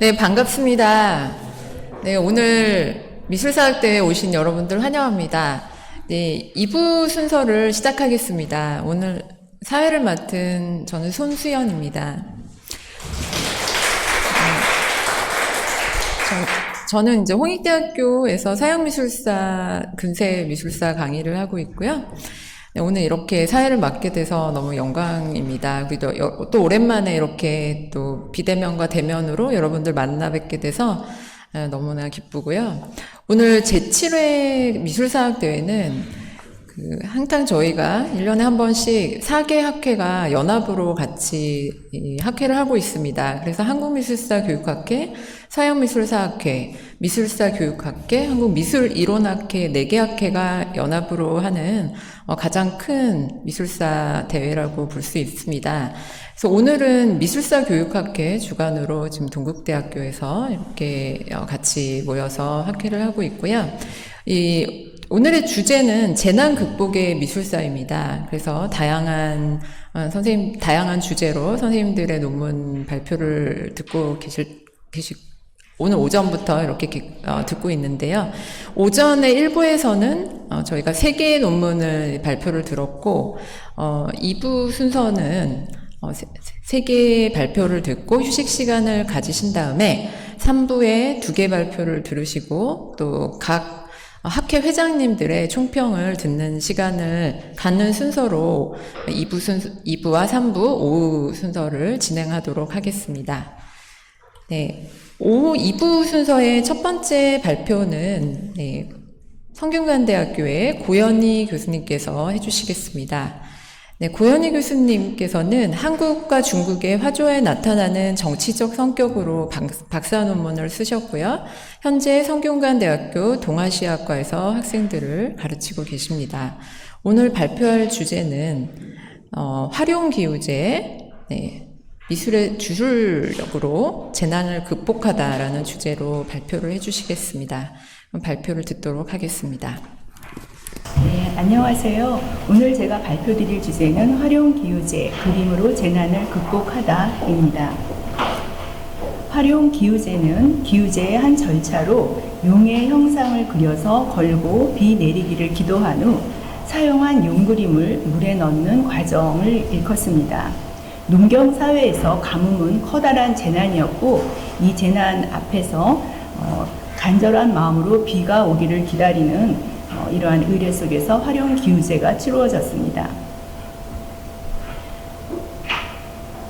네, 반갑습니다. 네, 오늘 미술사학대회에 오신 여러분들 환영합니다. 네, 2부 순서를 시작하겠습니다. 오늘 사회를 맡은 저는 손수연입니다. 저는 이제 홍익대학교에서 사형미술사, 근세미술사 강의를 하고 있고요. 네, 오늘 이렇게 사회를 맡게 돼서 너무 영광입니다. 그리고 또 오랜만에 이렇게 또 비대면과 대면으로 여러분들 만나 뵙게 돼서 너무나 기쁘고요. 오늘 제7회 미술사학대회는 항상 저희가 1년에 한 번씩 4개 학회가 연합으로 같이 학회를 하고 있습니다. 그래서 한국미술사 교육학회, 서양미술사학회, 미술사교육학회, 한국미술이론학회 4개 학회가 연합으로 하는 가장 큰 미술사 대회라고 볼 수 있습니다. 그래서 오늘은 미술사교육학회 주관으로 지금 동국대학교에서 이렇게 같이 모여서 학회를 하고 있고요. 오늘의 주제는 재난 극복의 미술사입니다. 그래서 다양한 주제로 선생님들의 논문 발표를 듣고 오늘 오전부터 이렇게 듣고 있는데요. 오전에 1부에서는 저희가 3개의 논문을 발표를 들었고, 2부 순서는 3개의 발표를 듣고 휴식 시간을 가지신 다음에 3부에 2개 발표를 들으시고 또 각 학회 회장님들의 총평을 듣는 시간을 갖는 순서로 2부와 3부 오후 순서를 진행하도록 하겠습니다. 네. 오후 2부 순서의 첫 번째 발표는 성균관대학교의 고현희 교수님께서 해주시겠습니다. 네, 고현희 교수님께서는 한국과 중국의 화조에 나타나는 정치적 성격으로 박사 논문을 쓰셨고요. 현재 성균관대학교 동아시아학과에서 학생들을 가르치고 계십니다. 오늘 발표할 주제는 활용기우제, 미술의 주술력으로 재난을 극복하다라는 주제로 발표를 해주시겠습니다. 발표를 듣도록 하겠습니다. 네, 안녕하세요. 오늘 제가 발표드릴 주제는 활용기우제, 그림으로 재난을 극복하다입니다. 활용기우제는 기우제의 한 절차로 용의 형상을 그려서 걸고 비 내리기를 기도한 후 사용한 용그림을 물에 넣는 과정을 일컫습니다. 농경사회에서 가뭄은 커다란 재난이었고 이 재난 앞에서 간절한 마음으로 비가 오기를 기다리는 이러한 의례 속에서 활용기우제가 치루어졌습니다.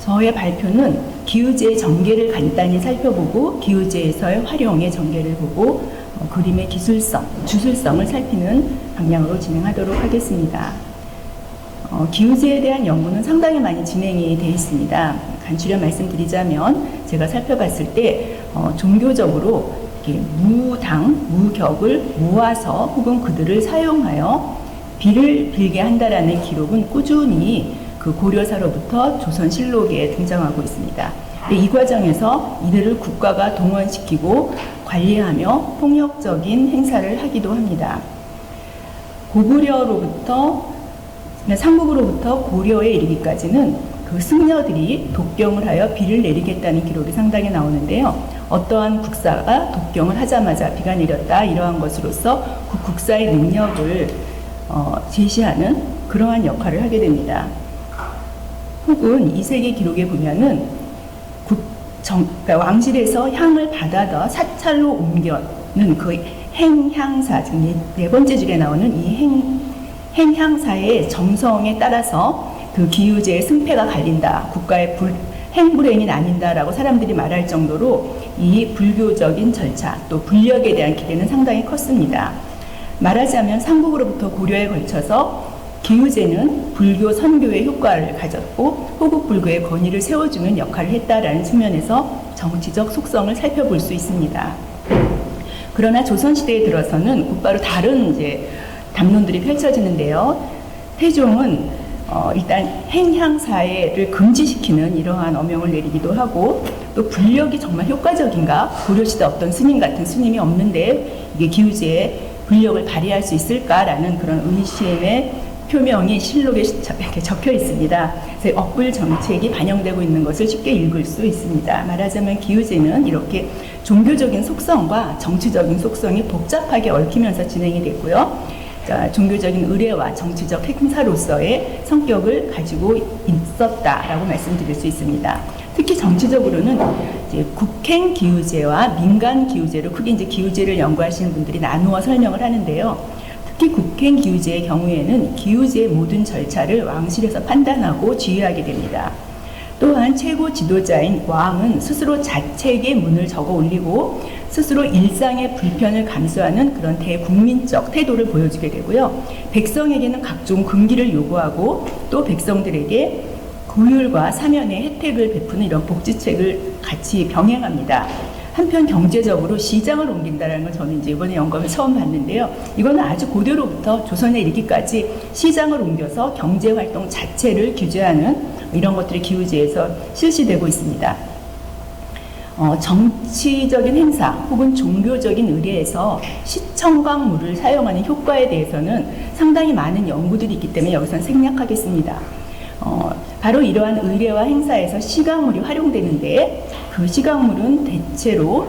저의 발표는 기우제의 전개를 간단히 살펴보고 기우제에서의 활용의 전개를 보고 그림의 주술성을 살피는 방향으로 진행하도록 하겠습니다. 기우제에 대한 연구는 상당히 많이 진행이 되어 있습니다. 간추려 말씀드리자면 제가 살펴봤을 때 종교적으로 무당, 무격을 모아서 혹은 그들을 사용하여 비를 빌게 한다라는 기록은 꾸준히 그 고려사로부터 조선실록에 등장하고 있습니다. 이 과정에서 이들을 국가가 동원시키고 관리하며 폭력적인 행사를 하기도 합니다. 삼국으로부터 고려에 이르기까지는 그 승려들이 독경을 하여 비를 내리겠다는 기록이 상당히 나오는데요. 어떠한 국사가 독경을 하자마자 비가 내렸다 이러한 것으로서 그 국사의 능력을 제시하는 그러한 역할을 하게 됩니다. 혹은 2세기 기록에 보면은 그러니까 왕실에서 향을 받아다 사찰로 옮겨는 그 행향사, 즉 네 번째 줄에 나오는 이 행향사의 정성에 따라서 그 기우제의 승패가 갈린다, 국가의 행불행이 나뉜다라고 사람들이 말할 정도로 이 불교적인 절차 또 불력에 대한 기대는 상당히 컸습니다. 말하자면 삼국으로부터 고려에 걸쳐서 기우제는 불교 선교의 효과를 가졌고 호국불교의 권위를 세워주는 역할을 했다라는 측면에서 정치적 속성을 살펴볼 수 있습니다. 그러나 조선시대에 들어서는 곧바로 다른 담론들이 펼쳐지는데요. 태종은 일단 행향사회를 금지시키는 이러한 어명을 내리기도 하고 또 불력이 정말 효과적인가? 고려시대 어떤 스님 같은 스님이 없는데 이게 기우제의 불력을 발휘할 수 있을까라는 그런 의심의 표명이 실록에 이렇게 적혀 있습니다. 그래서 억불 정책이 반영되고 있는 것을 쉽게 읽을 수 있습니다. 말하자면 기우제는 이렇게 종교적인 속성과 정치적인 속성이 복잡하게 얽히면서 진행이 됐고요. 자, 종교적인 의례와 정치적 행사로서의 성격을 가지고 있었다라고 말씀드릴 수 있습니다. 특히 정치적으로는 이제 국행 기우제와 민간 기우제로 크게 이제 기우제를 연구하시는 분들이 나누어 설명을 하는데요. 특히 국행 기우제의 경우에는 기우제의 모든 절차를 왕실에서 판단하고 지휘하게 됩니다. 또한 최고 지도자인 왕은 스스로 자책의 문을 적어 올리고 스스로 일상의 불편을 감수하는 그런 대국민적 태도를 보여주게 되고요. 백성에게는 각종 금기를 요구하고 또 백성들에게 고율과 사면의 혜택을 베푸는 이런 복지책을 같이 병행합니다. 한편 경제적으로 시장을 옮긴다는 걸 저는 이제 이번에 연구하면 처음 봤는데요. 이거는 아주 고대로부터 조선에 이르기까지 시장을 옮겨서 경제활동 자체를 규제하는 이런 것들이 기우제에서 실시되고 있습니다. 정치적인 행사 혹은 종교적인 의례에서 시청광물을 사용하는 효과에 대해서는 상당히 많은 연구들이 있기 때문에 여기서는 생략하겠습니다. 바로 이러한 의례와 행사에서 시강물이 활용되는데 그 시강물은 대체로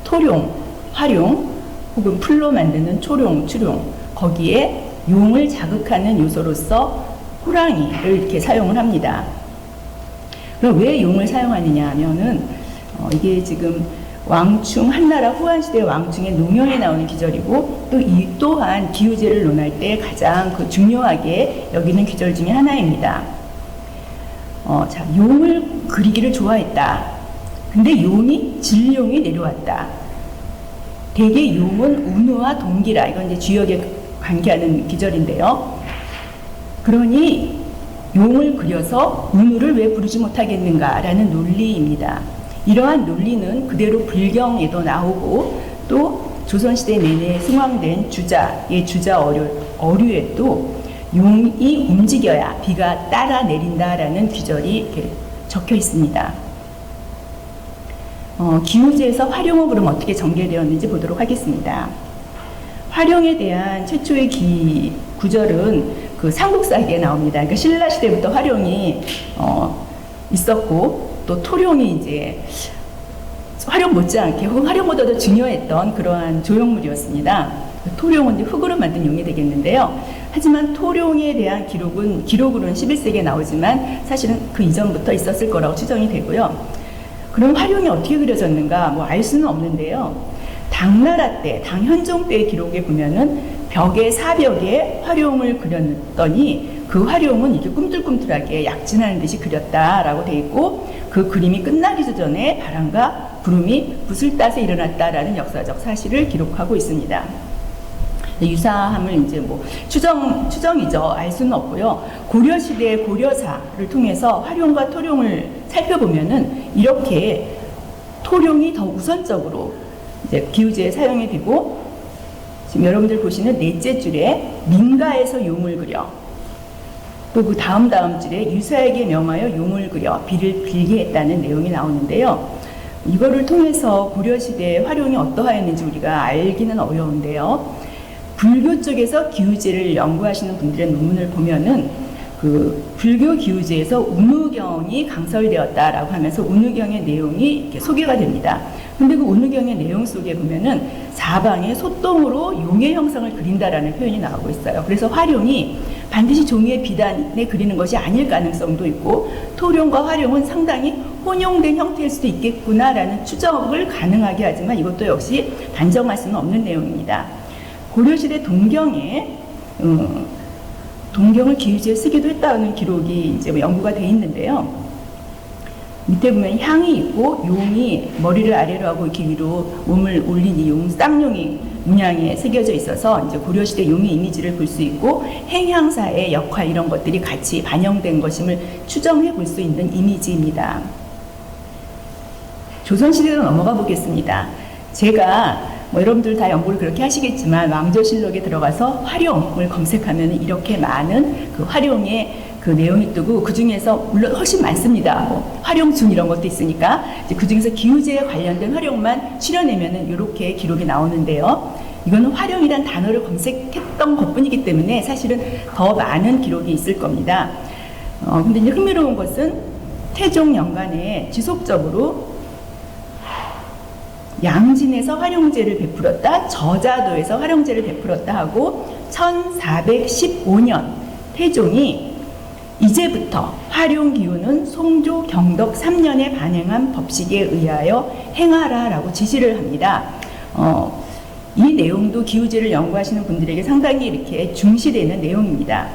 토룡, 화룡 혹은 풀로 만드는 초룡, 추룡 거기에 용을 자극하는 요소로서 호랑이를 이렇게 사용을 합니다. 그럼 왜 용을 사용하느냐 하면은 이게 지금 왕충 한나라 후한시대 왕충의 농영에 나오는 기절이고 또 이 또한 기우제를 논할 때 가장 그 중요하게 여기는 기절 중에 하나입니다. 자, 용을 그리기를 좋아했다. 근데 용이 진룡이 내려왔다. 대개 용은 운우와 동기라. 이건 이제 주역에 관계하는 기절인데요. 그러니 용을 그려서 운우를 왜 부르지 못하겠는가라는 논리입니다. 이러한 논리는 그대로 불경에도 나오고 또 조선시대 내내 승왕된 주자의 주자 어류에도 용이 움직여야 비가 따라 내린다라는 귀절이 이렇게 적혀 있습니다. 기우제에서 화룡은 그럼 어떻게 전개되었는지 보도록 하겠습니다. 화룡에 대한 최초의 구절은 그 삼국사기에 나옵니다. 그러니까 신라 시대부터 화룡이 있었고 또 토룡이 이제 화룡 못지않게 혹은 화룡보다도 중요했던 그러한 조형물이었습니다. 토룡은 이제 흙으로 만든 용이 되겠는데요. 하지만 토룡에 대한 기록으로는 11세기에 나오지만 사실은 그 이전부터 있었을 거라고 추정이 되고요. 그럼 화룡이 어떻게 그려졌는가 뭐 알 수는 없는데요. 당나라 때, 당현종 때의 기록에 보면은 벽에 사벽에 화룡을 그렸더니 그 화룡은 이렇게 꿈틀꿈틀하게 약진하는 듯이 그렸다라고 돼 있고 그 그림이 끝나기 전에 바람과 구름이 붓을 따서 일어났다라는 역사적 사실을 기록하고 있습니다. 유사함을 이제 뭐 추정이죠. 알 수는 없고요. 고려시대 고려사를 통해서 화룡과 토룡을 살펴보면은 이렇게 토룡이 더 우선적으로 이제 기우제에 사용이 되고 지금 여러분들 보시는 넷째 줄에 민가에서 용을 그려 또 그 다음 줄에 유사에게 명하여 용을 그려 비를 빌게 했다는 내용이 나오는데요. 이거를 통해서 고려시대의 화룡이 어떠하였는지 우리가 알기는 어려운데요. 불교 쪽에서 기우제를 연구하시는 분들의 논문을 보면은 그 불교 기우제에서 운우경이 강설되었다라고 하면서 운우경의 내용이 이렇게 소개가 됩니다. 근데 그 운우경의 내용 속에 보면은 사방에 소똥으로 용의 형상을 그린다라는 표현이 나오고 있어요. 그래서 화룡이 반드시 종이의 비단에 그리는 것이 아닐 가능성도 있고 토룡과 화룡은 상당히 혼용된 형태일 수도 있겠구나라는 추정을 가능하게 하지만 이것도 역시 단정할 수는 없는 내용입니다. 고려시대 동경에 동경을 기우제에 쓰기도 했다는 기록이 이제 연구가 돼 있는데요. 밑에 보면 향이 있고 용이 머리를 아래로 하고 이렇게 위로 몸을 올린 이 용, 쌍용이 문양에 새겨져 있어서 이제 고려시대 용의 이미지를 볼 수 있고 행향사의 역할 이런 것들이 같이 반영된 것임을 추정해 볼 수 있는 이미지입니다. 조선시대로 넘어가 보겠습니다. 제가 여러분들 다 연구를 그렇게 하시겠지만 왕조실록에 들어가서 화룡을 검색하면 이렇게 많은 그 화룡의 그 내용이 뜨고 그 중에서 물론 훨씬 많습니다. 뭐 활용준 이런 것도 있으니까 이제 그 중에서 기후제에 관련된 활용만 추려내면은 이렇게 기록이 나오는데요. 이거는 활용이란 단어를 검색했던 것뿐이기 때문에 사실은 더 많은 기록이 있을 겁니다. 근데 이제 흥미로운 것은 태종 연간에 지속적으로 양진에서 활용제를 베풀었다, 저자도에서 활용제를 베풀었다 하고 1415년 태종이 이제부터 활용기후는 송조 경덕 3년에 반행한 법식에 의하여 행하라라고 지시를 합니다. 이 내용도 기후제를 연구하시는 분들에게 상당히 이렇게 중시되는 내용입니다.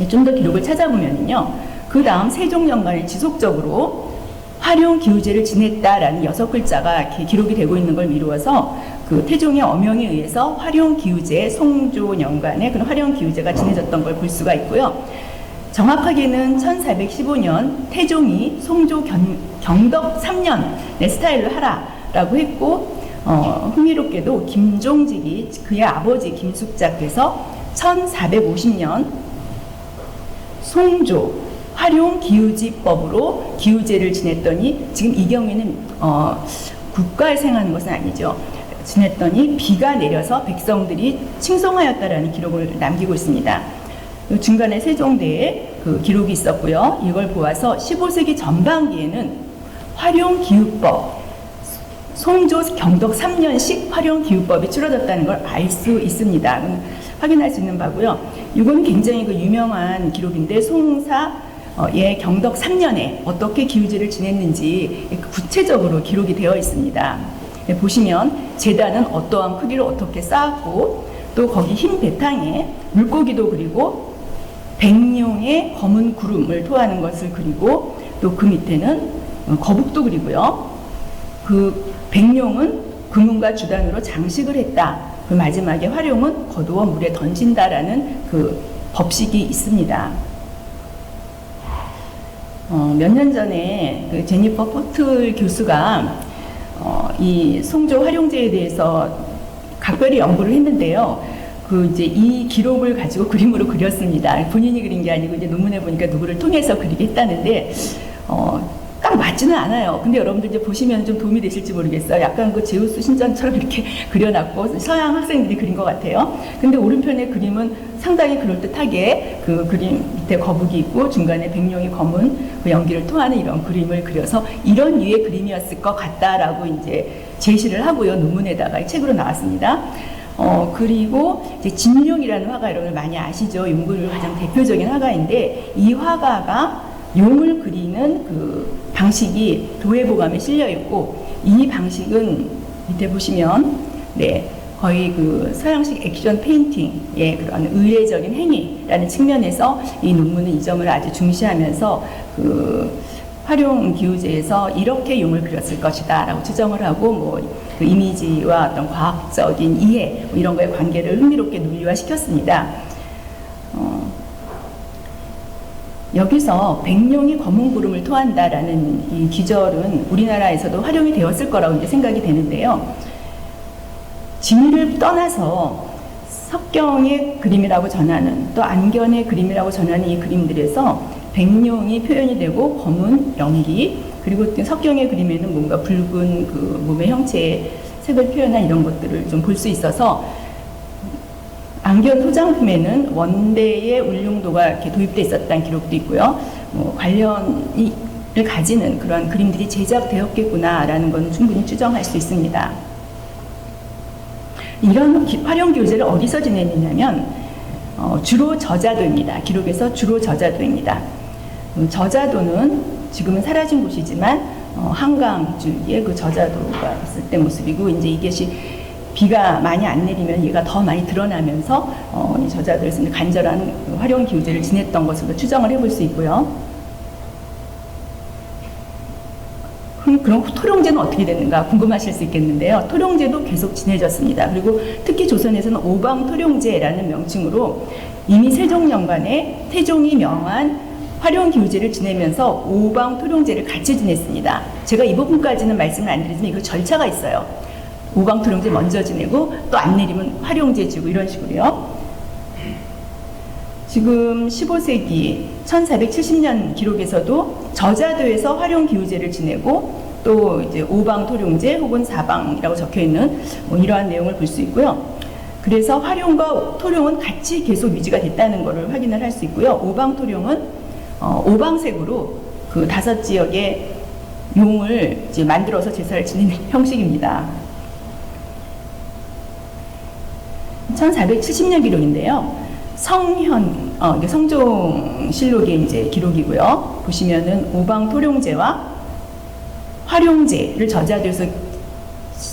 좀 더 기록을 찾아보면요. 그 다음 세종연간에 지속적으로 활용기후제를 지냈다라는 6글자가 이렇게 기록이 되고 있는 걸 미루어서 그 태종의 엄명에 의해서 활용기후제 송조년간에 그런 활용기후제가 지내졌던 걸 볼 수가 있고요. 정확하게는 1415년 태종이 송조 경덕 3년의 스타일로 하라라고 했고 흥미롭게도 김종직이 그의 아버지 김숙자께서 1450년 송조 활용기후지법으로 기후제를 지냈더니 지금 이 경우에는 국가에서 행하는 것은 아니죠. 지냈더니 비가 내려서 백성들이 칭송하였다라는 기록을 남기고 있습니다. 중간에 세종대에 그 기록이 있었고요. 이걸 보아서 15세기 전반기에는 활용기후법, 송조 경덕 3년식 활용기후법이 추려졌다는 걸 알 수 있습니다. 확인할 수 있는 바고요. 이건 굉장히 그 유명한 기록인데 송사의 경덕 3년에 어떻게 기후제를 지냈는지 구체적으로 기록이 되어 있습니다. 보시면 제단은 어떠한 크기로 어떻게 쌓았고 또 거기 흰 배탕에 물고기도 그리고 백룡의 검은 구름을 토하는 것을 그리고 또 그 밑에는 거북도 그리고요. 그 백룡은 금은과 주단으로 장식을 했다. 그 마지막에 활용은 거두어 물에 던진다라는 그 법식이 있습니다. 몇 년 전에 그 제니퍼 포틀 교수가 이 송조 활용제에 대해서 각별히 연구를 했는데요. 그 이제 이 기록을 가지고 그림으로 그렸습니다. 본인이 그린 게 아니고 이제 논문에 보니까 누구를 통해서 그리게 했다는데 딱 맞지는 않아요. 근데 여러분들 이제 보시면 좀 도움이 되실지 모르겠어요. 약간 그 제우스 신전처럼 이렇게 그려놨고 서양 학생들이 그린 것 같아요. 근데 오른편의 그림은 상당히 그럴듯하게 그 그림 밑에 거북이 있고 중간에 백룡이 검은 그 연기를 토하는 이런 그림을 그려서 이런 류의 그림이었을 것 같다라고 이제 제시를 하고요. 논문에다가 이 책으로 나왔습니다. 그리고 이제 진룡이라는 화가 여러분 많이 아시죠? 용구를 가장 대표적인 화가인데 이 화가가 용을 그리는 그 방식이 도예보감에 실려 있고 이 방식은 밑에 보시면 거의 그 서양식 액션 페인팅의 그런 의례적인 행위라는 측면에서 이 논문은 이 점을 아주 중시하면서 그 활용 기후제에서 이렇게 용을 그렸을 것이다 라고 추정을 하고 뭐 그 이미지와 어떤 과학적인 이해 뭐 이런 거의 관계를 흥미롭게 논리화시켰습니다. 여기서 백룡이 검은 구름을 토한다라는 이 기절은 우리나라에서도 활용이 되었을 거라고 이제 생각이 되는데요. 진리를 떠나서 석경의 그림이라고 전하는 또 안견의 그림이라고 전하는 이 그림들에서 백룡이 표현이 되고 검은 연기 그리고 석경의 그림에는 뭔가 붉은 그 몸의 형체의 색을 표현한 이런 것들을 좀 볼 수 있어서 안견 소장품에는 원대의 울릉도가 이렇게 도입돼 있었다는 기록도 있고요. 뭐 관련을 가지는 그런 그림들이 제작되었겠구나라는 건 충분히 추정할 수 있습니다. 이런 활용 기후제를 어디서 지냈느냐면 주로 저자도입니다. 기록에서 주로 저자도입니다. 저자도는 지금은 사라진 곳이지만 한강 줄기에 그 저자도가 있을 때 모습이고 이제 이것이 비가 많이 안 내리면 얘가 더 많이 드러나면서 이 저자도에서 간절한 활용 기후제를 지냈던 것으로 추정을 해볼 수 있고요. 그럼 토룡제는 어떻게 됐는가 궁금하실 수 있겠는데요. 토룡제도 계속 지내졌습니다. 그리고 특히 조선에서는 오방토룡제라는 명칭으로 이미 세종연간에 태종이 명한 활용 기후제를 지내면서 오방토룡제를 같이 지냈습니다. 제가 이 부분까지는 말씀을 안 드리지만 이거 절차가 있어요. 오방토룡제 먼저 지내고 또 안 내리면 활용제 지고 이런 식으로요. 지금 15세기 1470년 기록에서도 저자도에서 활용 기우제를 지내고 또 이제 오방 토룡제 혹은 사방이라고 적혀 있는 이러한 내용을 볼 수 있고요. 그래서 활용과 토룡은 같이 계속 유지가 됐다는 것을 확인을 할 수 있고요. 오방 토룡은 오방색으로 그 5지역의 용을 이제 만들어서 제사를 지내는 형식입니다. 1470년 기록인데요. 이게 성종실록의 이제 기록이고요. 보시면은 오방 토룡제와 활용제를 저자도에서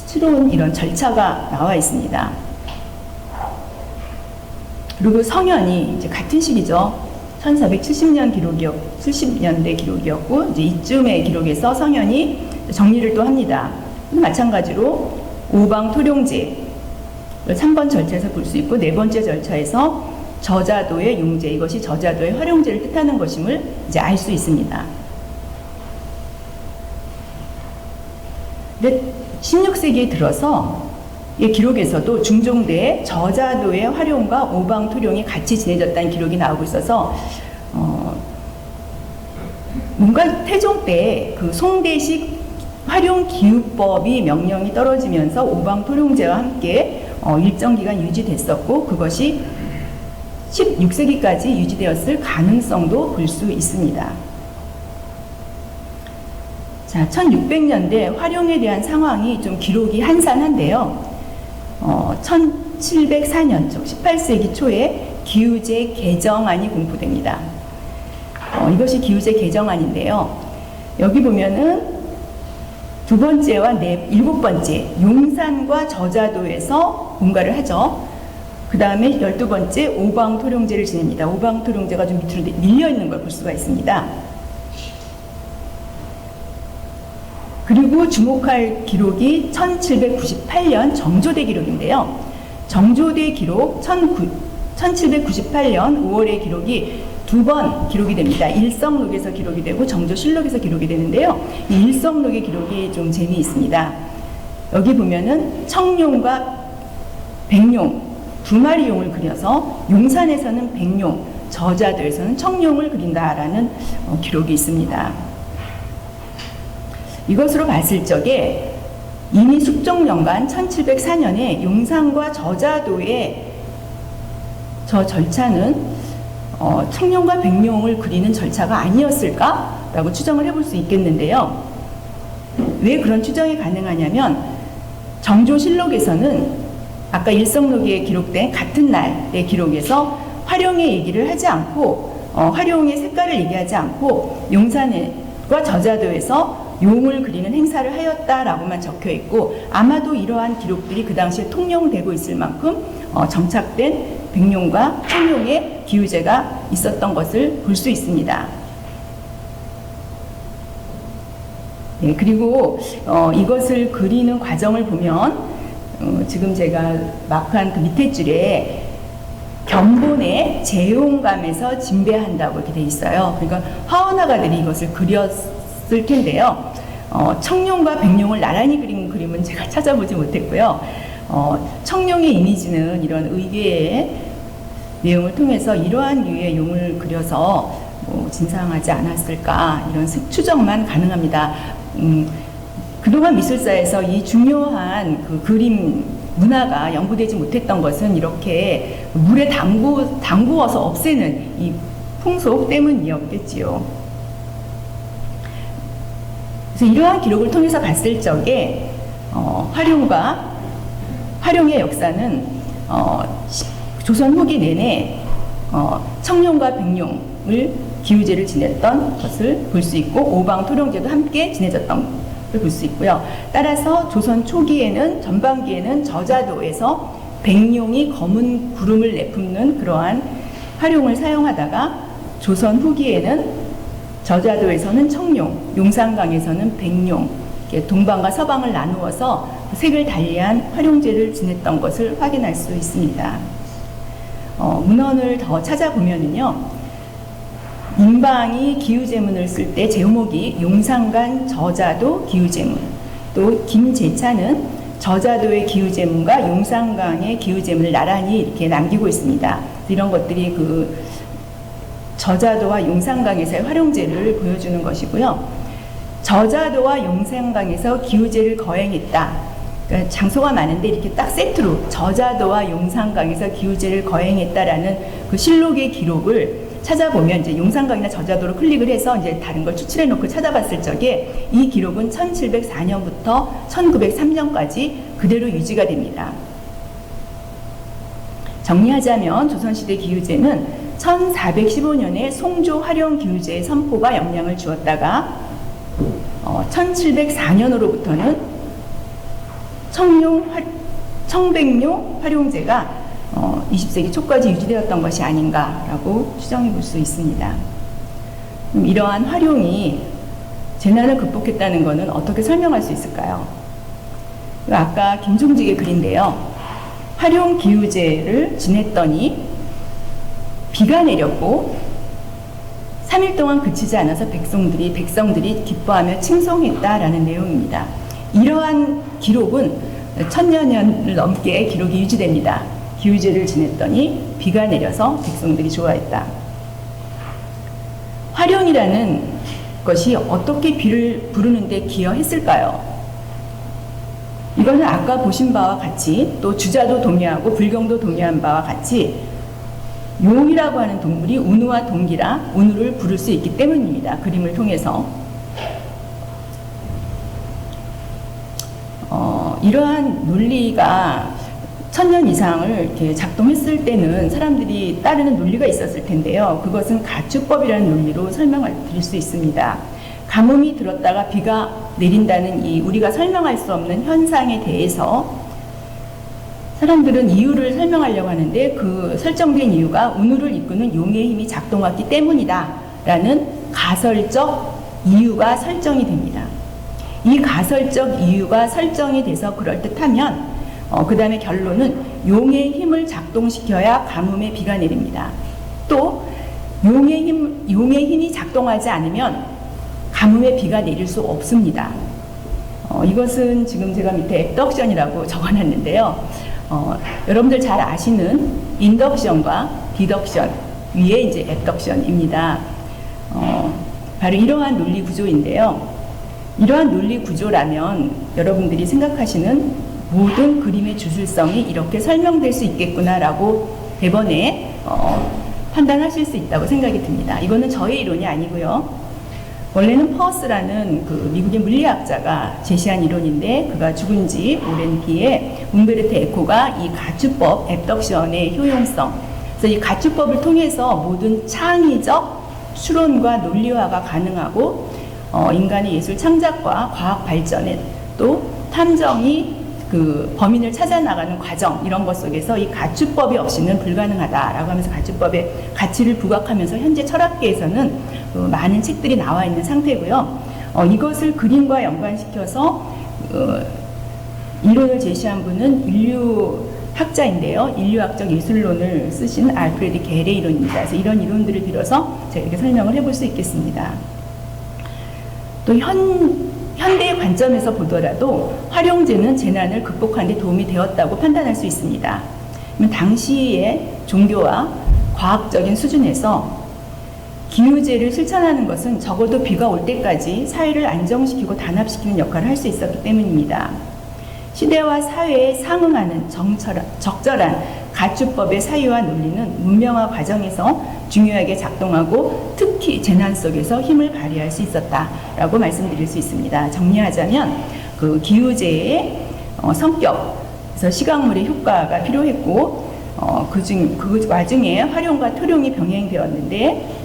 치러온 이런 절차가 나와 있습니다. 그리고 성현이 이제 같은 시기죠. 1470년 70년대 기록이었고, 이제 이쯤의 기록에서 성현이 정리를 또 합니다. 마찬가지로 오방 토룡제 3번 절차에서 볼 수 있고, 4번째 절차에서 저자도의 용제, 이것이 저자도의 활용제를 뜻하는 것임을 이제 알 수 있습니다. 근데 16세기에 들어서 이 기록에서도 중종대에 저자도의 활용과 오방 토룡이 같이 지내졌다는 기록이 나오고 있어서 뭔가 태종 때 그 송대식 활용 기우법이 명령이 떨어지면서 오방 토룡제와 함께 일정 기간 유지됐었고, 그것이 16세기까지 유지되었을 가능성도 볼 수 있습니다. 자, 1600년대 활용에 대한 상황이 좀 기록이 한산한데요. 1704년, 즉 18세기 초에 기우제 개정안이 공포됩니다. 이것이 기우제 개정안인데요. 여기 보면은 2번째와 7번째 용산과 저자도에서 뭔가를 하죠. 그 다음에 12번째 오방 토룡제를 지냅니다. 오방 토룡제가 좀 밑으로 밀려 있는 걸 볼 수가 있습니다. 그리고 주목할 기록이 1798년 정조대 기록인데요. 정조대 기록 1798년 5월의 기록이 2번 기록이 됩니다. 일성록에서 기록이 되고 정조실록에서 기록이 되는데요. 이 일성록의 기록이 좀 재미있습니다. 여기 보면은 청룡과 백룡 2마리 용을 그려서 용산에서는 백룡, 저자도에서는 청룡을 그린다라는 기록이 있습니다. 이것으로 봤을 적에 이미 숙종년간 1704년에 용산과 저자도의 저 절차는 청룡과 백룡을 그리는 절차가 아니었을까라고 추정을 해볼 수 있겠는데요. 왜 그런 추정이 가능하냐면 정조실록에서는 아까 일성록에 기록된 같은 날의 기록에서 활용의 얘기를 하지 않고 활용의 색깔을 얘기하지 않고 용산과 저자도에서 용을 그리는 행사를 하였다라고만 적혀 있고, 아마도 이러한 기록들이 그 당시에 통용되고 있을 만큼 정착된 백룡과 청룡의 기우제가 있었던 것을 볼 수 있습니다. 네, 그리고 이것을 그리는 과정을 보면 지금 제가 마크한 그 밑에 줄에 견본의 재용감에서 진배한다고 이렇게 돼 있어요. 그러니까 화원화가들이 이것을 그렸을 텐데요. 청룡과 백룡을 나란히 그린 그림은 제가 찾아보지 못했고요. 청룡의 이미지는 이런 의궤의 내용을 통해서 이러한 류의 용을 그려서 진상하지 않았을까, 이런 추정만 가능합니다. 그동안 미술사에서 이 중요한 그 그림 문화가 연구되지 못했던 것은 이렇게 물에 담구어서 없애는 이 풍속 때문이었겠지요. 그래서 이러한 기록을 통해서 봤을 적에 활용의 역사는 조선 후기 내내 청룡과 백룡을 기우제를 지냈던 것을 볼 수 있고, 오방 토룡제도 함께 지내졌던 걸 볼 수 있고요. 따라서 조선 초기에는, 전반기에는 저자도에서 백룡이 검은 구름을 내뿜는 그러한 활용을 사용하다가, 조선 후기에는 저자도에서는 청룡, 용산강에서는 백룡, 동방과 서방을 나누어서 색을 달리한 활용제를 지냈던 것을 확인할 수 있습니다. 문헌을 더 찾아보면은요, 인방이 기우제문을 쓸 때 제목이 용산간 저자도 기우제문, 또 김제차는 저자도의 기우제문과 용산강의 기우제문을 나란히 이렇게 남기고 있습니다. 이런 것들이 그 저자도와 용산강에서의 활용제를 보여주는 것이고요. 저자도와 용산강에서 기우제를 거행했다. 그러니까 장소가 많은데 이렇게 딱 세트로 저자도와 용산강에서 기우제를 거행했다라는 그 실록의 기록을 찾아보면 이제 용산강이나 저자도로 클릭을 해서 이제 다른 걸 추출해 놓고 찾아봤을 적에 이 기록은 1704년부터 1903년까지 그대로 유지가 됩니다. 정리하자면 조선시대 기우제는 1415년에 송조 활용 기우제의 선포가 영향을 주었다가 1704년으로부터는 청백료 활용제가 20세기 초까지 유지되었던 것이 아닌가라고 추정해 볼 수 있습니다. 이러한 활용이 재난을 극복했다는 것은 어떻게 설명할 수 있을까요? 아까 김종직의 글인데요. 활용 기우제를 지냈더니 비가 내렸고 3일 동안 그치지 않아서 백성들이 기뻐하며 칭송했다라는 내용입니다. 이러한 기록은 1000년을 넘게 기록이 유지됩니다. 기우제를 지냈더니 비가 내려서 백성들이 좋아했다. 활용이라는 것이 어떻게 비를 부르는데 기여했을까요? 이거는 아까 보신 바와 같이 또 주자도 동의하고 불경도 동의한 바와 같이 용이라고 하는 동물이 운우와 동기라 운우를 부를 수 있기 때문입니다. 그림을 통해서 이러한 논리가 1000년 이상을 이렇게 작동했을 때는 사람들이 따르는 논리가 있었을 텐데요. 그것은 가축법이라는 논리로 설명을 드릴 수 있습니다. 가뭄이 들었다가 비가 내린다는 이 우리가 설명할 수 없는 현상에 대해서 사람들은 이유를 설명하려고 하는데 그 설정된 이유가 운우를 이끄는 용의 힘이 작동했기 때문이다 라는 가설적 이유가 설정이 됩니다. 이 가설적 이유가 설정이 돼서 그럴듯하면 그 다음에 결론은 용의 힘을 작동시켜야 가뭄에 비가 내립니다. 또 용의 힘이 작동하지 않으면 가뭄에 비가 내릴 수 없습니다. 이것은 지금 제가 밑에 액덕션이라고 적어놨는데요. 여러분들 잘 아시는 인덕션과 디덕션 위에 이제 액덕션입니다. 바로 이러한 논리 구조인데요. 이러한 논리 구조라면 여러분들이 생각하시는 모든 그림의 주술성이 이렇게 설명될 수 있겠구나라고 대번에 판단하실 수 있다고 생각이 듭니다. 이거는 저의 이론이 아니고요. 원래는 퍼스라는 그 미국의 물리학자가 제시한 이론인데 그가 죽은 지 오랜 뒤에 움베르토 에코가 이 가축법 앱덕션의 효용성, 그래서 이 가축법을 통해서 모든 창의적 추론과 논리화가 가능하고 인간의 예술 창작과 과학 발전에 또 탐정이 그 범인을 찾아 나가는 과정 이런 것 속에서 이 가축법이 없이는 불가능하다라고 하면서 가축법의 가치를 부각하면서 현재 철학계에서는 많은 책들이 나와 있는 상태고요. 이것을 그림과 연관시켜서 이론을 제시한 분은 인류학자인데요. 인류학적 예술론을 쓰신 알프레드 게레 이론입니다. 그래서 이런 이론들을 빌어서 제가 이렇게 설명을 해볼 수 있겠습니다. 또 현대의 관점에서 보더라도 활용제는 재난을 극복하는 데 도움이 되었다고 판단할 수 있습니다. 당시의 종교와 과학적인 수준에서 기우제를 실천하는 것은 적어도 비가 올 때까지 사회를 안정시키고 단합시키는 역할을 할 수 있었기 때문입니다. 시대와 사회에 상응하는 적절한 가축법의 사유와 논리는 문명화 과정에서 중요하게 작동하고 특히 재난 속에서 힘을 발휘할 수 있었다라고 말씀드릴 수 있습니다. 정리하자면 그 기우제의 성격, 그래서 시각물의 효과가 필요했고 그 와중에 활용과 토룡이 병행되었는데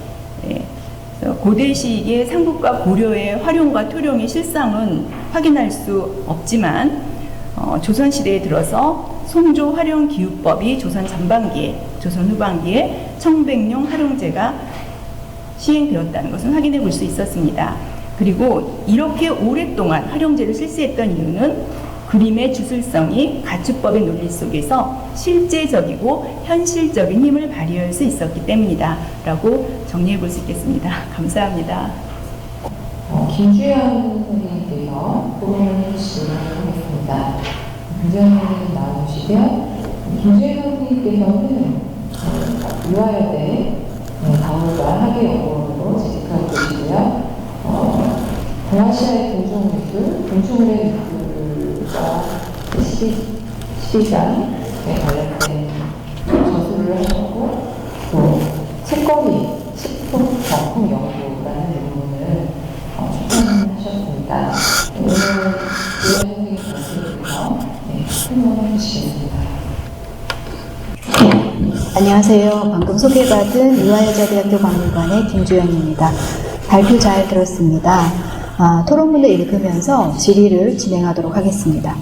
고대시기의 삼국과 고려의 활용과 토룡의 실상은 확인할 수 없지만 조선시대에 들어서 송조 활용 기우법이 조선 전반기에, 조선 후반기에 청백용 활용제가 시행되었다는 것은 확인해 볼 수 있었습니다. 그리고 이렇게 오랫동안 활용제를 실시했던 이유는 그림의 주술성이 가축법의 논리 속에서 실제적이고 현실적인 힘을 발휘할 수 있었기 때문이다 라고 정리해 볼 수 있겠습니다. 감사합니다. 김주현 선생님께서 토론을 해주시도록 하겠습니다. 김주현 선생님 나와주시고요. 김주현 선생님께서는 유아여대 가물과 학예연구원으로 재직하고 계시고요. 동아시아의 동중물들, 동중물의 물들과 12장에 관련된 저술을 하셨고, 또 책거리, 식품 정품 연구라는 논문을 출판하셨습니다. 오늘 유해 선생님 말씀드려서 설명해 주시겠습니다. 안녕하세요. 방금 소개받은 유아여자대학교 박물관의 김주영입니다. 발표 잘 들었습니다. 토론문을 읽으면서 질의를 진행하도록 하겠습니다.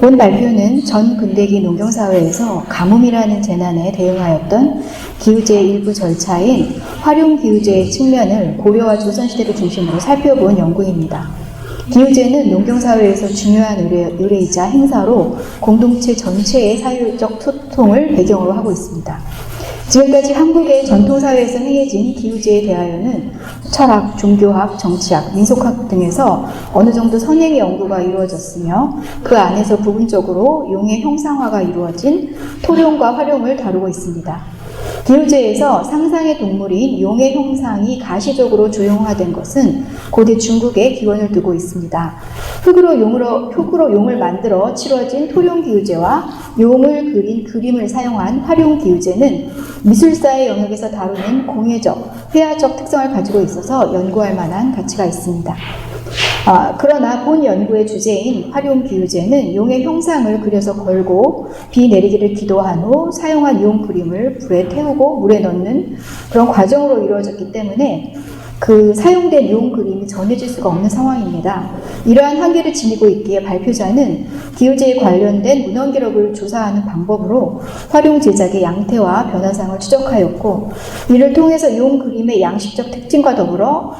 본 발표는 전 근대기 농경사회에서 가뭄이라는 재난에 대응하였던 기후제의 일부 절차인 활용기후제의 측면을 고려와 조선시대를 중심으로 살펴본 연구입니다. 기후제는 농경사회에서 중요한 의례이자 행사로 공동체 전체의 사회적 소통을 배경으로 하고 있습니다. 지금까지 한국의 전통사회에서 행해진 기후제에 대하여는 철학, 종교학, 정치학, 민속학 등에서 어느 정도 선행의 연구가 이루어졌으며 그 안에서 부분적으로 용의 형상화가 이루어진 토룡과 활용을 다루고 있습니다. 기후제에서 상상의 동물인 용의 형상이 가시적으로 조형화된 것은 고대 중국에 기원을 두고 있습니다. 흙으로 용을 만들어 치러진 토룡기후제와 용을 그린 그림을 사용한 활용기후제는 미술사의 영역에서 다루는 공예적, 회화적 특성을 가지고 있어서 연구할 만한 가치가 있습니다. 그러나 본 연구의 주제인 활용기후제는 용의 형상을 그려서 걸고 비 내리기를 기도한 후 사용한 용 그림을 불에 태우고 물에 넣는 그런 과정으로 이루어졌기 때문에 그 사용된 용 그림이 전해질 수가 없는 상황입니다. 이러한 한계를 지니고 있기에 발표자는 기후제에 관련된 문헌 기록을 조사하는 방법으로 활용 제작의 양태와 변화상을 추적하였고, 이를 통해서 용 그림의 양식적 특징과 더불어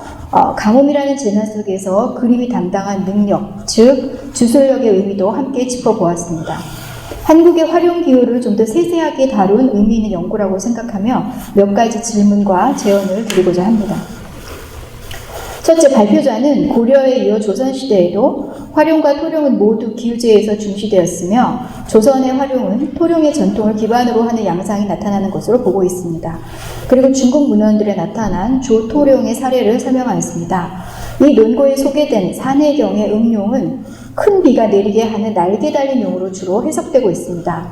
가뭄이라는 재난 속에서 그림이 담당한 능력, 즉 주술력의 의미도 함께 짚어보았습니다. 한국의 활용기후를 좀 더 세세하게 다룬 의미 있는 연구라고 생각하며 몇 가지 질문과 제언을 드리고자 합니다. 첫째, 발표자는 고려에 이어 조선시대에도 활용과 토룡은 모두 기후제에서 중시되었으며 조선의 활용은 토룡의 전통을 기반으로 하는 양상이 나타나는 것으로 보고 있습니다. 그리고 중국 문헌들에 나타난 조토룡의 사례를 설명하였습니다. 이 논고에 소개된 산해경의 음용은 큰 비가 내리게 하는 날개 달린 용으로 주로 해석되고 있습니다.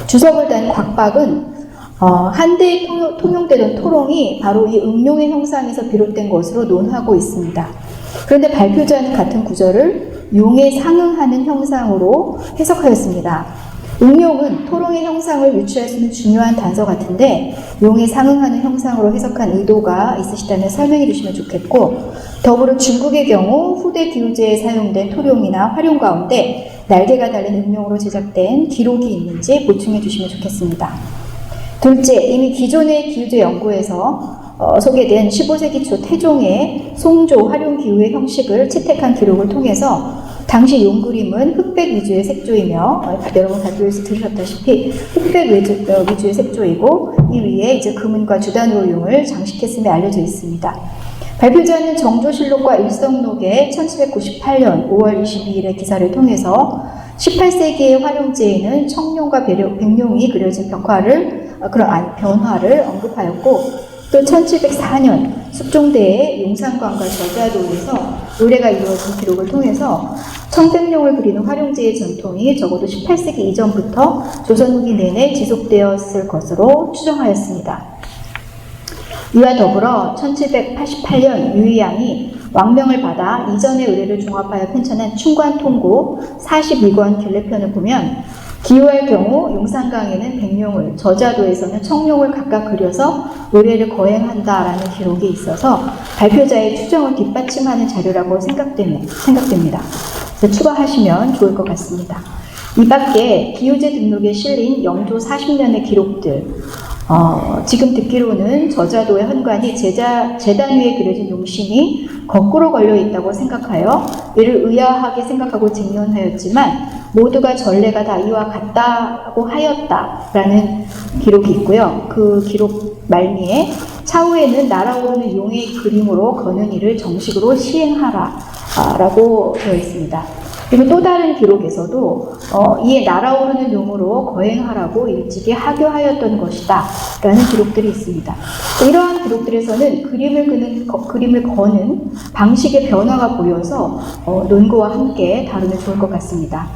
주석을 단 곽박은 한대에 통용되던 토롱이 바로 이 음용의 형상에서 비롯된 것으로 논하고 있습니다. 그런데 발표자는 같은 구절을 용에 상응하는 형상으로 해석하였습니다. 음용은 토롱의 형상을 유추할 수 있는 중요한 단서 같은데 용에 상응하는 형상으로 해석한 의도가 있으시다면 설명해 주시면 좋겠고, 더불어 중국의 경우 후대 기후제에 사용된 토룡이나 활용 가운데 날개가 달린 음용으로 제작된 기록이 있는지 보충해 주시면 좋겠습니다. 둘째, 이미 기존의 기후제 연구에서 소개된 15세기 초 태종의 송조 활용 기후의 형식을 채택한 기록을 통해서 당시 용 그림은 흑백 위주의 색조이며, 여러분 발표에서 들으셨다시피 흑백 위주의 색조이고, 이 위에 이제 금은과 주단으로 용을 장식했음이 알려져 있습니다. 발표자는 정조실록과 일성록의 1798년 5월 22일의 기사를 통해서 18세기의 활용제에는 청룡과 백룡이 그려진 변화를 언급하였고, 또 1704년 숙종대의 용산관과 저자도에서 의뢰가 이루어진 기록을 통해서 청백룡을 그리는 활용제의 전통이 적어도 18세기 이전부터 조선 후기 내내 지속되었을 것으로 추정하였습니다. 이와 더불어 1788년 유희양이 왕명을 받아 이전의 의뢰를 종합하여 편찬한 충관통고 42권 길례편을 보면 기후할 경우 용산강에는 백룡을, 저자도에서는 청룡을 각각 그려서 의뢰를 거행한다라는 기록이 있어서 발표자의 추정을 뒷받침하는 자료라고 생각됩니다. 그래서 추가하시면 좋을 것 같습니다. 이 밖에 기후제 등록에 실린 영조 40년의 기록들, 지금 듣기로는 저자도의 현관이 재단 위에 그려진 용신이 거꾸로 걸려 있다고 생각하여 이를 의아하게 생각하고 증언하였지만 모두가 전례가 다 이와 같다고 하였다라는 기록이 있고요. 그 기록 말미에 차후에는 날아오르는 용의 그림으로 거는 일을 정식으로 시행하라 라고 되어 있습니다. 그리고 또 다른 기록에서도 이에 날아오르는 용으로 거행하라고 일찍이 하교하였던 것이다 라는 기록들이 있습니다. 이러한 기록들에서는 그림을 거는 방식의 변화가 보여서 논거와 함께 다루면 좋을 것 같습니다.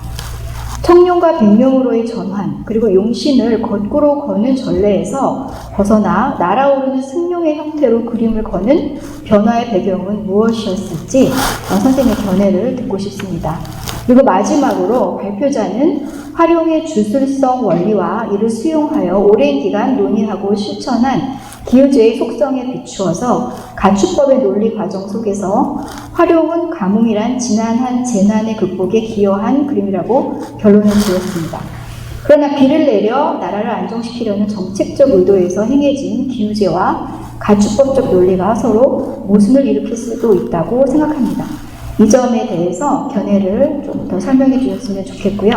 청룡과 백룡으로의 전환, 그리고 용신을 거꾸로 거는 전례에서 벗어나 날아오르는 승룡의 형태로 그림을 거는 변화의 배경은 무엇이었을지 선생님의 견해를 듣고 싶습니다. 그리고 마지막으로 발표자는 활용의 주술성 원리와 이를 수용하여 오랜 기간 논의하고 실천한 기우제의 속성에 비추어서 가축법의 논리 과정 속에서 활용은 가뭄이란 지난한 재난의 극복에 기여한 그림이라고 결론을 지었습니다. 그러나 비를 내려 나라를 안정시키려는 정책적 의도에서 행해진 기우제와 가축법적 논리가 서로 모순을 일으킬 수도 있다고 생각합니다. 이 점에 대해서 견해를 좀 더 설명해 주셨으면 좋겠고요.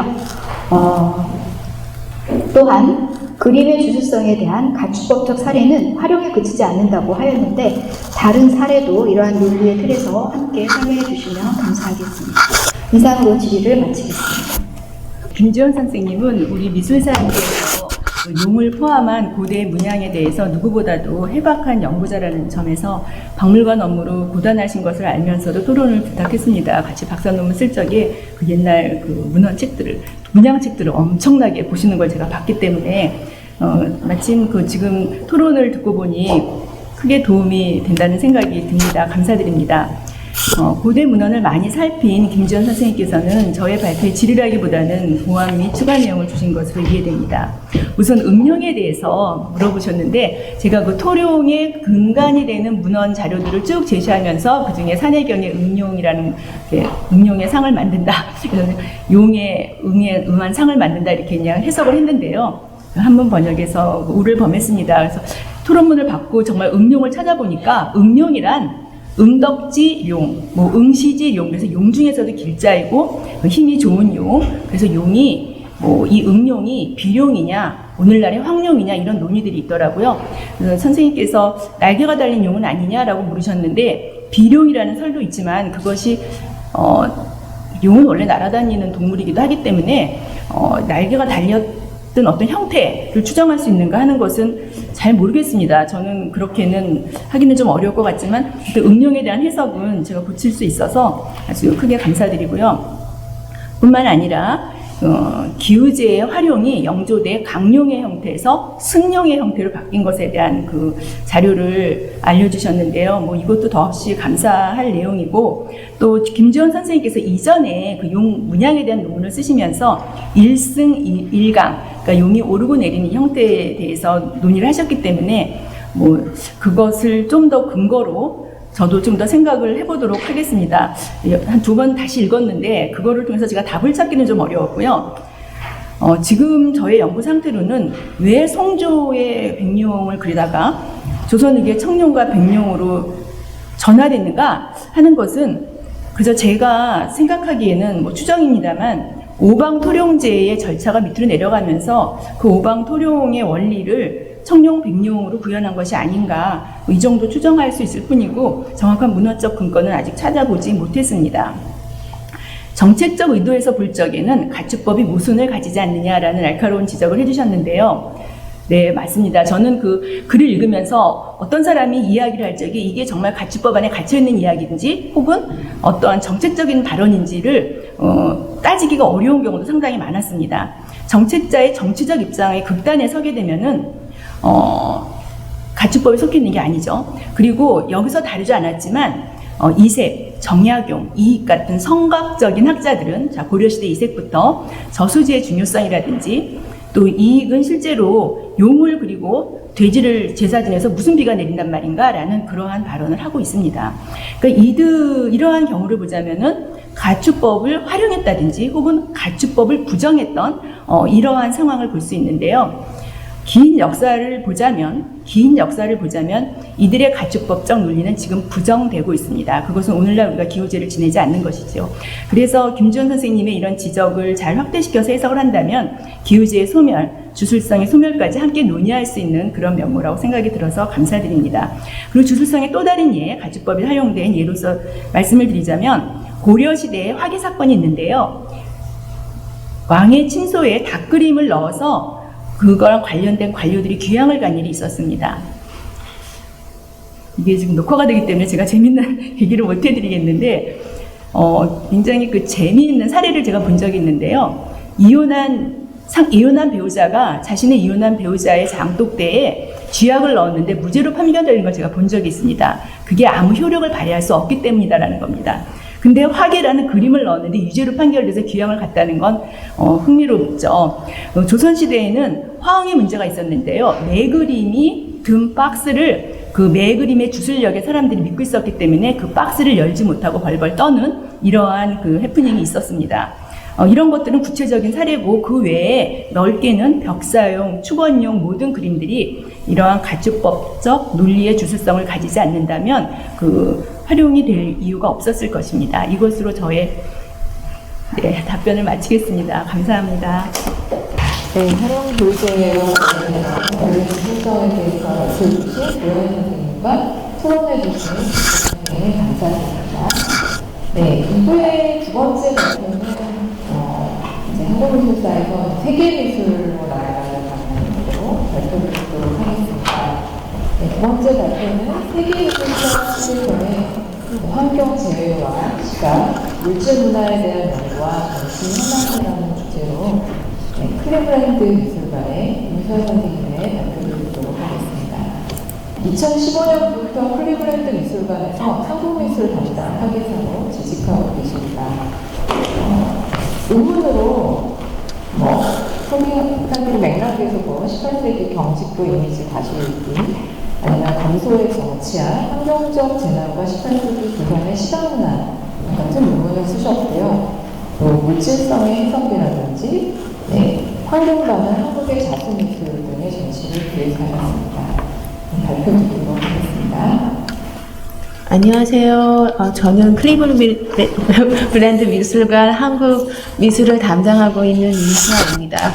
또한 그림의 주술성에 대한 가축법적 사례는 활용에 그치지 않는다고 하였는데 다른 사례도 이러한 논리의 틀에서 함께 설명해 주시면 감사하겠습니다. 이상으로 질의를 마치겠습니다. 김지원 선생님은 우리 미술사학계에서 용을 포함한 고대 문양에 대해서 누구보다도 해박한 연구자라는 점에서 박물관 업무로 고단하신 것을 알면서도 토론을 부탁했습니다. 같이 박사 논문 쓸 적에 그 옛날 그 문양책들을 엄청나게 보시는 걸 제가 봤기 때문에 마침 그 지금 토론을 듣고 보니 크게 도움이 된다는 생각이 듭니다. 감사드립니다. 고대 문헌을 많이 살핀 김지원 선생님께서는 저의 발표에 질의라기보다는 보완 및 추가 내용을 주신 것으로 이해됩니다. 우선 음룡에 대해서 물어보셨는데 제가 그 토룡의 근간이 되는 문헌 자료들을 쭉 제시하면서 그중에 산해경의 음룡이라는 음룡의 상을 만든다. 그래서 용의 응한 상을 만든다 이렇게 그냥 해석을 했는데요. 한문 번역에서 우를 범했습니다. 그래서 토론문을 받고 정말 음룡을 찾아보니까 음룡이란 응덕지용, 응시지용, 그래서 용 중에서도 길자이고 힘이 좋은 용, 그래서 용이 이 음룡이 비룡이냐 오늘날의 황룡이냐 이런 논의들이 있더라고요. 그래서 선생님께서 날개가 달린 용은 아니냐라고 물으셨는데 비룡이라는 설도 있지만 그것이 용은 원래 날아다니는 동물이기도 하기 때문에 날개가 달렸던 어떤 형태를 추정할 수 있는가 하는 것은 잘 모르겠습니다. 저는 그렇게는 하기는 좀 어려울 것 같지만 그 음룡에 대한 해석은 제가 고칠 수 있어서 아주 크게 감사드리고요. 뿐만 아니라 기우제의 활용이 영조대 강룡의 형태에서 승룡의 형태로 바뀐 것에 대한 그 자료를 알려주셨는데요. 이것도 더없이 감사할 내용이고 또 김지원 선생님께서 이전에 그 용 문양에 대한 논문을 쓰시면서 일승일강, 그러니까 용이 오르고 내리는 형태에 대해서 논의를 하셨기 때문에 그것을 좀 더 근거로 저도 좀 더 생각을 해보도록 하겠습니다. 한 2번 다시 읽었는데 그거를 통해서 제가 답을 찾기는 좀 어려웠고요. 지금 저의 연구 상태로는 왜 성조의 백룡을 그리다가 조선후기의 청룡과 백룡으로 전화됐는가 하는 것은 그저 제가 생각하기에는 추정입니다만 오방토룡제의 절차가 밑으로 내려가면서 그 오방토룡의 원리를 청룡, 백룡으로 구현한 것이 아닌가 이 정도 추정할 수 있을 뿐이고 정확한 문헌적 근거는 아직 찾아보지 못했습니다. 정책적 의도에서 볼 적에는 가축법이 모순을 가지지 않느냐라는 날카로운 지적을 해주셨는데요. 네, 맞습니다. 저는 그 글을 읽으면서 어떤 사람이 이야기를 할 적에 이게 정말 가축법 안에 갇혀있는 이야기인지 혹은 어떠한 정책적인 발언인지를 따지기가 어려운 경우도 상당히 많았습니다. 정책자의 정치적 입장에 극단에 서게 되면은 가축법에 속해 있는 게 아니죠. 그리고 여기서 다루지 않았지만 이색, 정약용, 이익 같은 성각적인 학자들은 고려시대 이색부터 저수지의 중요성이라든지 또 이익은 실제로 용을 그리고 돼지를 제사 지내서 무슨 비가 내린단 말인가 라는 그러한 발언을 하고 있습니다. 그러니까 이러한 경우를 보자면은 가축법을 활용했다든지 혹은 가축법을 부정했던 이러한 상황을 볼 수 있는데요. 긴 역사를 보자면 이들의 가축법적 논리는 지금 부정되고 있습니다. 그것은 오늘날 우리가 기우제를 지내지 않는 것이죠. 그래서 김지원 선생님의 이런 지적을 잘 확대시켜서 해석을 한다면 기우제의 소멸, 주술성의 소멸까지 함께 논의할 수 있는 그런 면모라고 생각이 들어서 감사드립니다. 그리고 주술성의 또 다른 예, 가축법이 활용된 예로서 말씀을 드리자면 고려시대에 화기 사건이 있는데요. 왕의 침소에 닭그림을 넣어서 그거랑 관련된 관료들이 귀향을 간 일이 있었습니다. 이게 지금 녹화가 되기 때문에 제가 재밌는 얘기를 못 해드리겠는데, 굉장히 그 재미있는 사례를 제가 본 적이 있는데요. 이혼한 배우자가 자신의 이혼한 배우자의 장독대에 쥐약을 넣었는데 무죄로 판결되는 걸 제가 본 적이 있습니다. 그게 아무 효력을 발휘할 수 없기 때문이다라는 겁니다. 근데 화계라는 그림을 넣었는데 유죄로 판결돼서 귀양을 갔다는 건 흥미롭죠. 조선시대에는 화응의 문제가 있었는데요. 매 그림이 든 박스를 그 매 그림의 주술력에 사람들이 믿고 있었기 때문에 그 박스를 열지 못하고 벌벌 떠는 이러한 그 해프닝이 있었습니다. 이런 것들은 구체적인 사례고 그 외에 넓게는 벽사용, 축원용 모든 그림들이 이러한 가축법적 논리의 주술성을 가지지 않는다면 그 활용이 될 이유가 없었을 것입니다. 이것으로 저의 답변을 마치겠습니다. 감사합니다. 네, 활용 교재로 관련 신청에 대해서 교수님, 노현 선생님과 토론해 주신 선생님 감사드립니다. 네, 이후에 두 번째 발표는 이제 한국미술사에서 세계미술로 나아가는 방향으로 발표를 드리도록 하겠습니다. 네, 두 번째 발표는 세계미술사 시대의 환경재해와 시각, 물질문화에 대한 연구와 정치 현황이라는 주제로 클리브랜드 미술관의 윤선 선생님의 발표를 드리도록 하겠습니다. 2015년부터 클리브랜드 미술관에서 한국미술 담당 학예사로 재직하고 계십니다. 논문으로 소비상들 맥락에서 18세기 경직도 이미지 다시 읽기, 아니면 감소의 정치와 환경적 재난과 18세기 조선의 시각문화 같은 논문을 쓰셨고요. 또 물질성의 해석이라든지 환경과는 한국의 자수미술 등의 전시를 기획하였습니다. 발표 드리도록 하겠습니다. 안녕하세요. 저는 클리브랜드 미술관 한국 미술을 담당하고 있는 임수아입니다.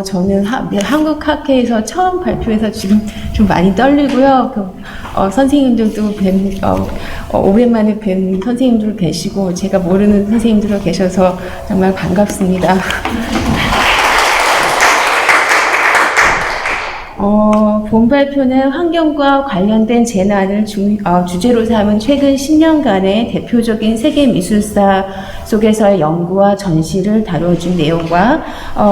저는 한국 학회에서 처음 발표해서 지금 좀 많이 떨리고요. 선생님들도 오랜만에 뵌 선생님들 계시고 제가 모르는 선생님들 계셔서 정말 반갑습니다. 본 발표는 환경과 관련된 재난을 주제로 삼은 최근 10년간의 대표적인 세계 미술사 속에서의 연구와 전시를 다뤄준 내용과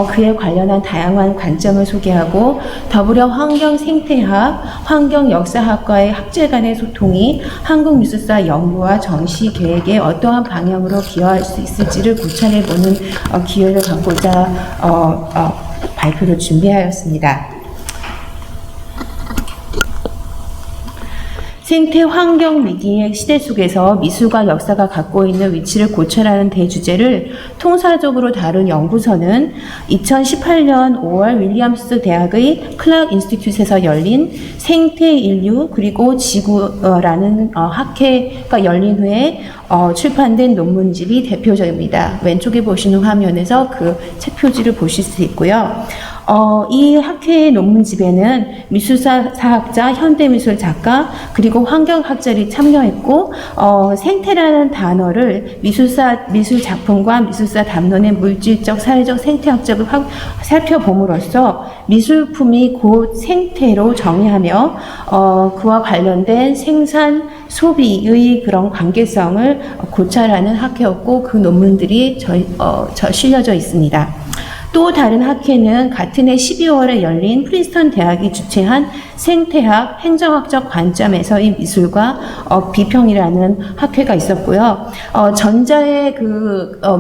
그에 관련한 다양한 관점을 소개하고 더불어 환경 생태학, 환경 역사학과의 학제 간의 소통이 한국 미술사 연구와 전시 계획에 어떠한 방향으로 기여할 수 있을지를 고찰해보는 기회를 갖고자 발표를 준비하였습니다. 생태 환경 위기의 시대 속에서 미술과 역사가 갖고 있는 위치를 고찰하는 대주제를 통사적으로 다룬 연구서는 2018년 5월 윌리엄스 대학의 클락 인스티튜트에서 열린 생태 인류 그리고 지구라는 학회가 열린 후에 출판된 논문집이 대표적입니다. 왼쪽에 보시는 화면에서 그 책 표지를 보실 수 있고요. 이 학회의 논문집에는 미술사 사학자, 현대미술 작가, 그리고 환경학자들이 참여했고, 생태라는 단어를 미술 작품과 미술사 담론의 물질적, 사회적, 생태학적을 살펴봄으로써 미술품이 곧 생태로 정의하며, 그와 관련된 생산, 소비의 그런 관계성을 고찰하는 학회였고, 그 논문들이 실려져 있습니다. 또 다른 학회는 같은 해 12월에 열린 프린스턴 대학이 주최한 생태학, 행정학적 관점에서의 미술과 비평이라는 학회가 있었고요. 전자의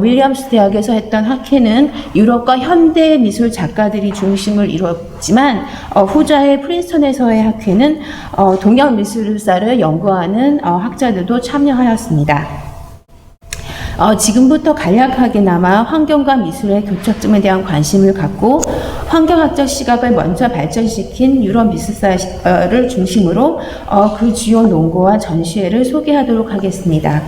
윌리엄스 대학에서 했던 학회는 유럽과 현대 미술 작가들이 중심을 이루었지만 후자의 프린스턴에서의 학회는 동양 미술사를 연구하는 학자들도 참여하였습니다. 지금부터 간략하게나마 환경과 미술의 교착점에 대한 관심을 갖고 환경학적 시각을 먼저 발전시킨 유럽 미술사를 중심으로 그 주요 논거와 전시회를 소개하도록 하겠습니다.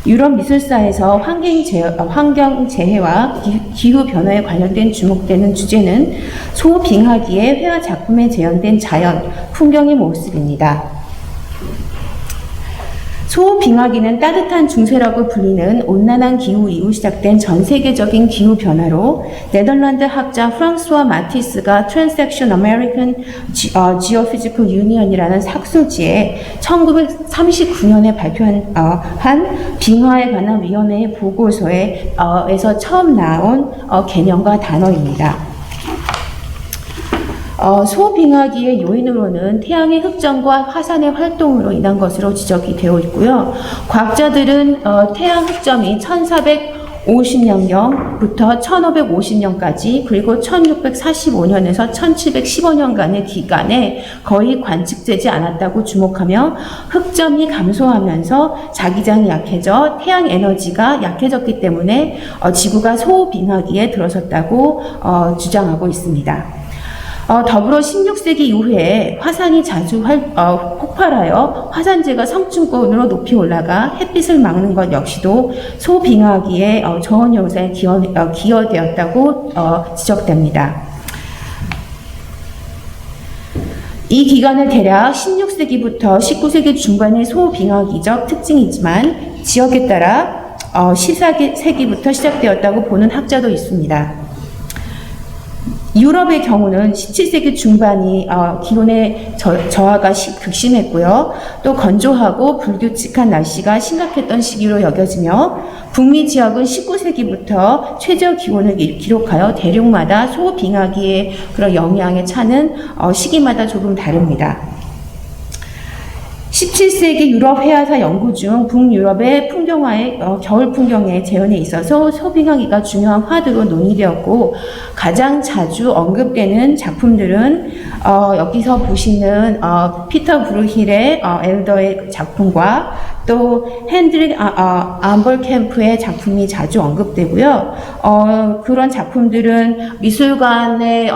유럽 미술사에서 환경재해와 기후변화에 관련된 주목되는 주제는 소빙하기에 회화 작품에 재현된 자연, 풍경의 모습입니다. 소빙하기는 따뜻한 중세라고 불리는 온난한 기후 이후 시작된 전 세계적인 기후 변화로 네덜란드 학자 프랑스와 마티스가 Transaction American Geophysical Union이라는 학술지에 1939년에 발표한 빙하에 관한 위원회의 보고서에서 처음 나온 개념과 단어입니다. 소빙하기의 요인으로는 태양의 흑점과 화산의 활동으로 인한 것으로 지적이 되어 있고요. 과학자들은 태양 흑점이 1450년경부터 1550년까지 그리고 1645년에서 1715년간의 기간에 거의 관측되지 않았다고 주목하며 흑점이 감소하면서 자기장이 약해져 태양 에너지가 약해졌기 때문에 지구가 소빙하기에 들어섰다고 주장하고 있습니다. 더불어 16세기 이후에 화산이 자주 폭발하여 화산재가 성층권으로 높이 올라가 햇빛을 막는 것 역시도 소빙하기의 저온 현상에 기여되었다고 지적됩니다. 이 기간은 대략 16세기부터 19세기 중반의 소빙하기적 특징이지만 지역에 따라 14세기부터 시작되었다고 보는 학자도 있습니다. 유럽의 경우는 17세기 중반이 기온의 저하가 극심했고요. 또 건조하고 불규칙한 날씨가 심각했던 시기로 여겨지며 북미 지역은 19세기부터 최저 기온을 기록하여 대륙마다 소빙하기의 그런 영향의 차는 시기마다 조금 다릅니다. 17세기 유럽 해화사 연구 중 북유럽의 풍경화의 겨울 풍경의 재현에 있어서 소빙하기가 중요한 화두로 논의되었고 가장 자주 언급되는 작품들은 여기서 보시는 피터 브루힐의 엘더의 작품과 또 핸드릭 암벌캠프의 작품이 자주 언급되고요. 그런 작품들은 미술관의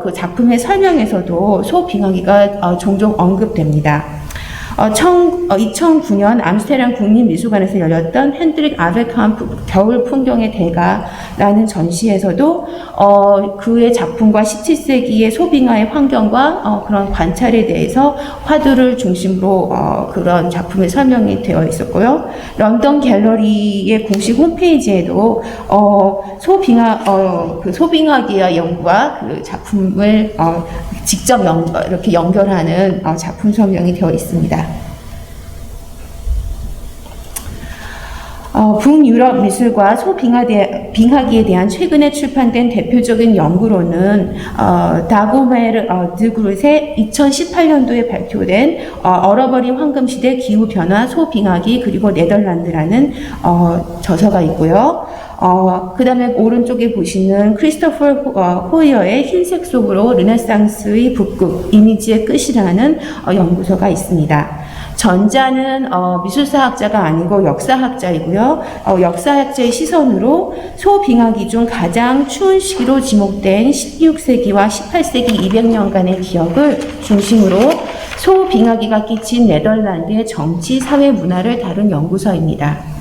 그 작품의 설명에서도 소빙하기가 종종 언급됩니다. 2009년 암스테르담 국립미술관에서 열렸던 핸드릭 아베캄프 겨울 풍경의 대가라는 전시에서도 그의 작품과 17세기의 소빙하의 환경과 그런 관찰에 대해서 화두를 중심으로 그런 작품의 설명이 되어 있었고요. 런던 갤러리의 공식 홈페이지에도 소빙하기의 연구와 그 작품을 직접 이렇게 연결하는 작품 설명이 되어 있습니다. 북유럽 미술과 소빙하기에 대한 최근에 출판된 대표적인 연구로는 다고메르 드그룻의 2018년도에 발표된 얼어버린 황금시대 기후변화 소빙하기 그리고 네덜란드라는 저서가 있고요. 그 다음에 오른쪽에 보시는 크리스토퍼 호이어의 흰색 속으로 르네상스의 북극 이미지의 끝이라는 연구서가 있습니다. 전자는 미술사학자가 아니고 역사학자이고요. 역사학자의 시선으로 소빙하기 중 가장 추운 시기로 지목된 16세기와 18세기 200년간의 기억을 중심으로 소빙하기가 끼친 네덜란드의 정치, 사회, 문화를 다룬 연구서입니다.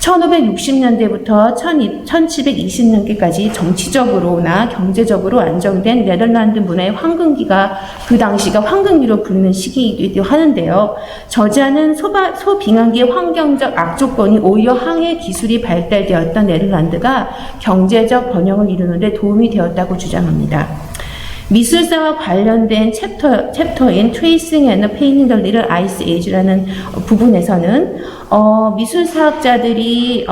1560년대부터 1720년대까지 정치적으로나 경제적으로 안정된 네덜란드 문화의 황금기가 그 당시가 황금기로 부르는 시기이기도 하는데요. 저자는 소빙하기의 환경적 악조건이 오히려 항해 기술이 발달되었던 네덜란드가 경제적 번영을 이루는 데 도움이 되었다고 주장합니다. 미술사와 관련된 챕터인 Tracing and Painting the Little Ice Age라는 부분에서는 미술사학자들이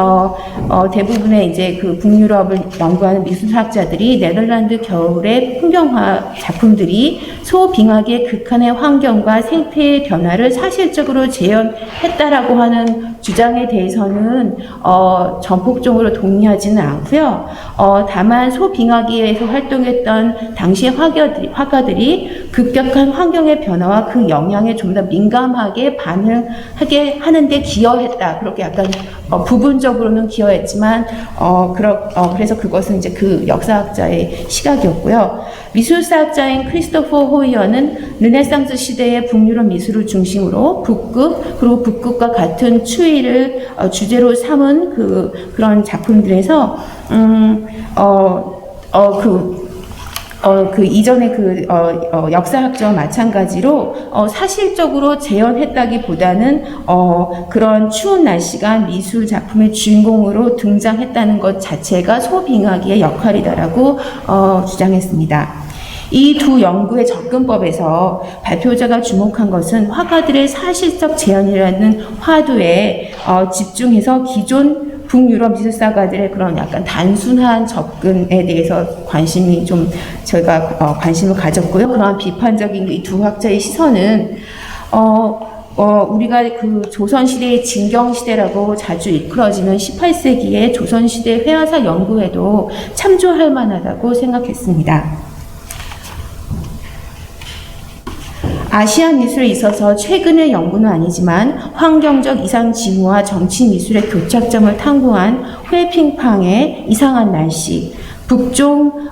대부분의 이제 그 북유럽을 연구하는 미술사학자들이 네덜란드 겨울의 풍경화 작품들이 소빙하기의 극한의 환경과 생태의 변화를 사실적으로 재현했다라고 하는 주장에 대해서는 전폭적으로 동의하지는 않고요. 다만 소빙하기에서 활동했던 당시의 화가들이 급격한 환경의 변화와 그 영향에 좀 더 민감하게 반응하게 하는데 기여했다. 그렇게 약간 부분적으로는 기여했지만 그래서 그것은 이제 그 역사학자의 시각이었고요. 미술사학자인 크리스토퍼 호이어는 르네상스 시대의 북유럽 미술을 중심으로 북극 그리고 북극과 같은 추위를 주제로 삼은 그런 작품들에서 그 이전의 역사학자와 마찬가지로 사실적으로 재현했다기보다는 그런 추운 날씨가 미술 작품의 주인공으로 등장했다는 것 자체가 소빙하기의 역할이다라고 주장했습니다. 이 두 연구의 접근법에서 발표자가 주목한 것은 화가들의 사실적 재현이라는 화두에 집중해서 기존 북유럽 미술사가들의 그런 약간 단순한 접근에 대해서 저희가 관심을 가졌고요. 그러한 비판적인 이 두 학자의 시선은 우리가 그 조선시대의 진경시대라고 자주 일컬어지는 18세기의 조선시대 회화사 연구에도 참조할 만하다고 생각했습니다. 아시아 미술에 있어서 최근의 연구는 아니지만 환경적 이상 징후와 정치 미술의 교착점을 탐구한 회핑팡의 이상한 날씨, 북송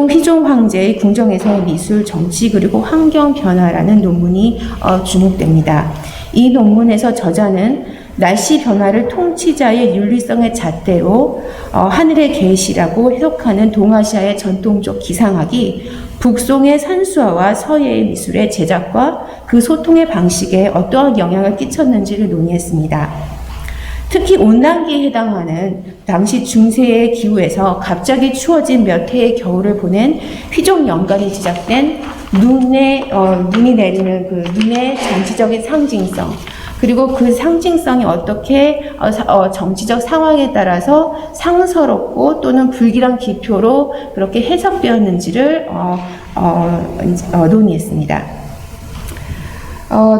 휘종 황제의 궁정에서의 미술, 정치 그리고 환경 변화라는 논문이 주목됩니다. 이 논문에서 저자는 날씨 변화를 통치자의 윤리성의 잣대로 하늘의 계시라고 해석하는 동아시아의 전통적 기상학이 북송의 산수화와 서예의 미술의 제작과 그 소통의 방식에 어떠한 영향을 끼쳤는지를 논의했습니다. 특히 온난기에 해당하는 당시 중세의 기후에서 갑자기 추워진 몇 해의 겨울을 보낸 휘종 연간이 제작된 눈이 내리는 그 눈의 정치적인 상징성, 그리고 그 상징성이 어떻게 정치적 상황에 따라서 상서롭고 또는 불길한 기표로 그렇게 해석되었는지를 논의했습니다.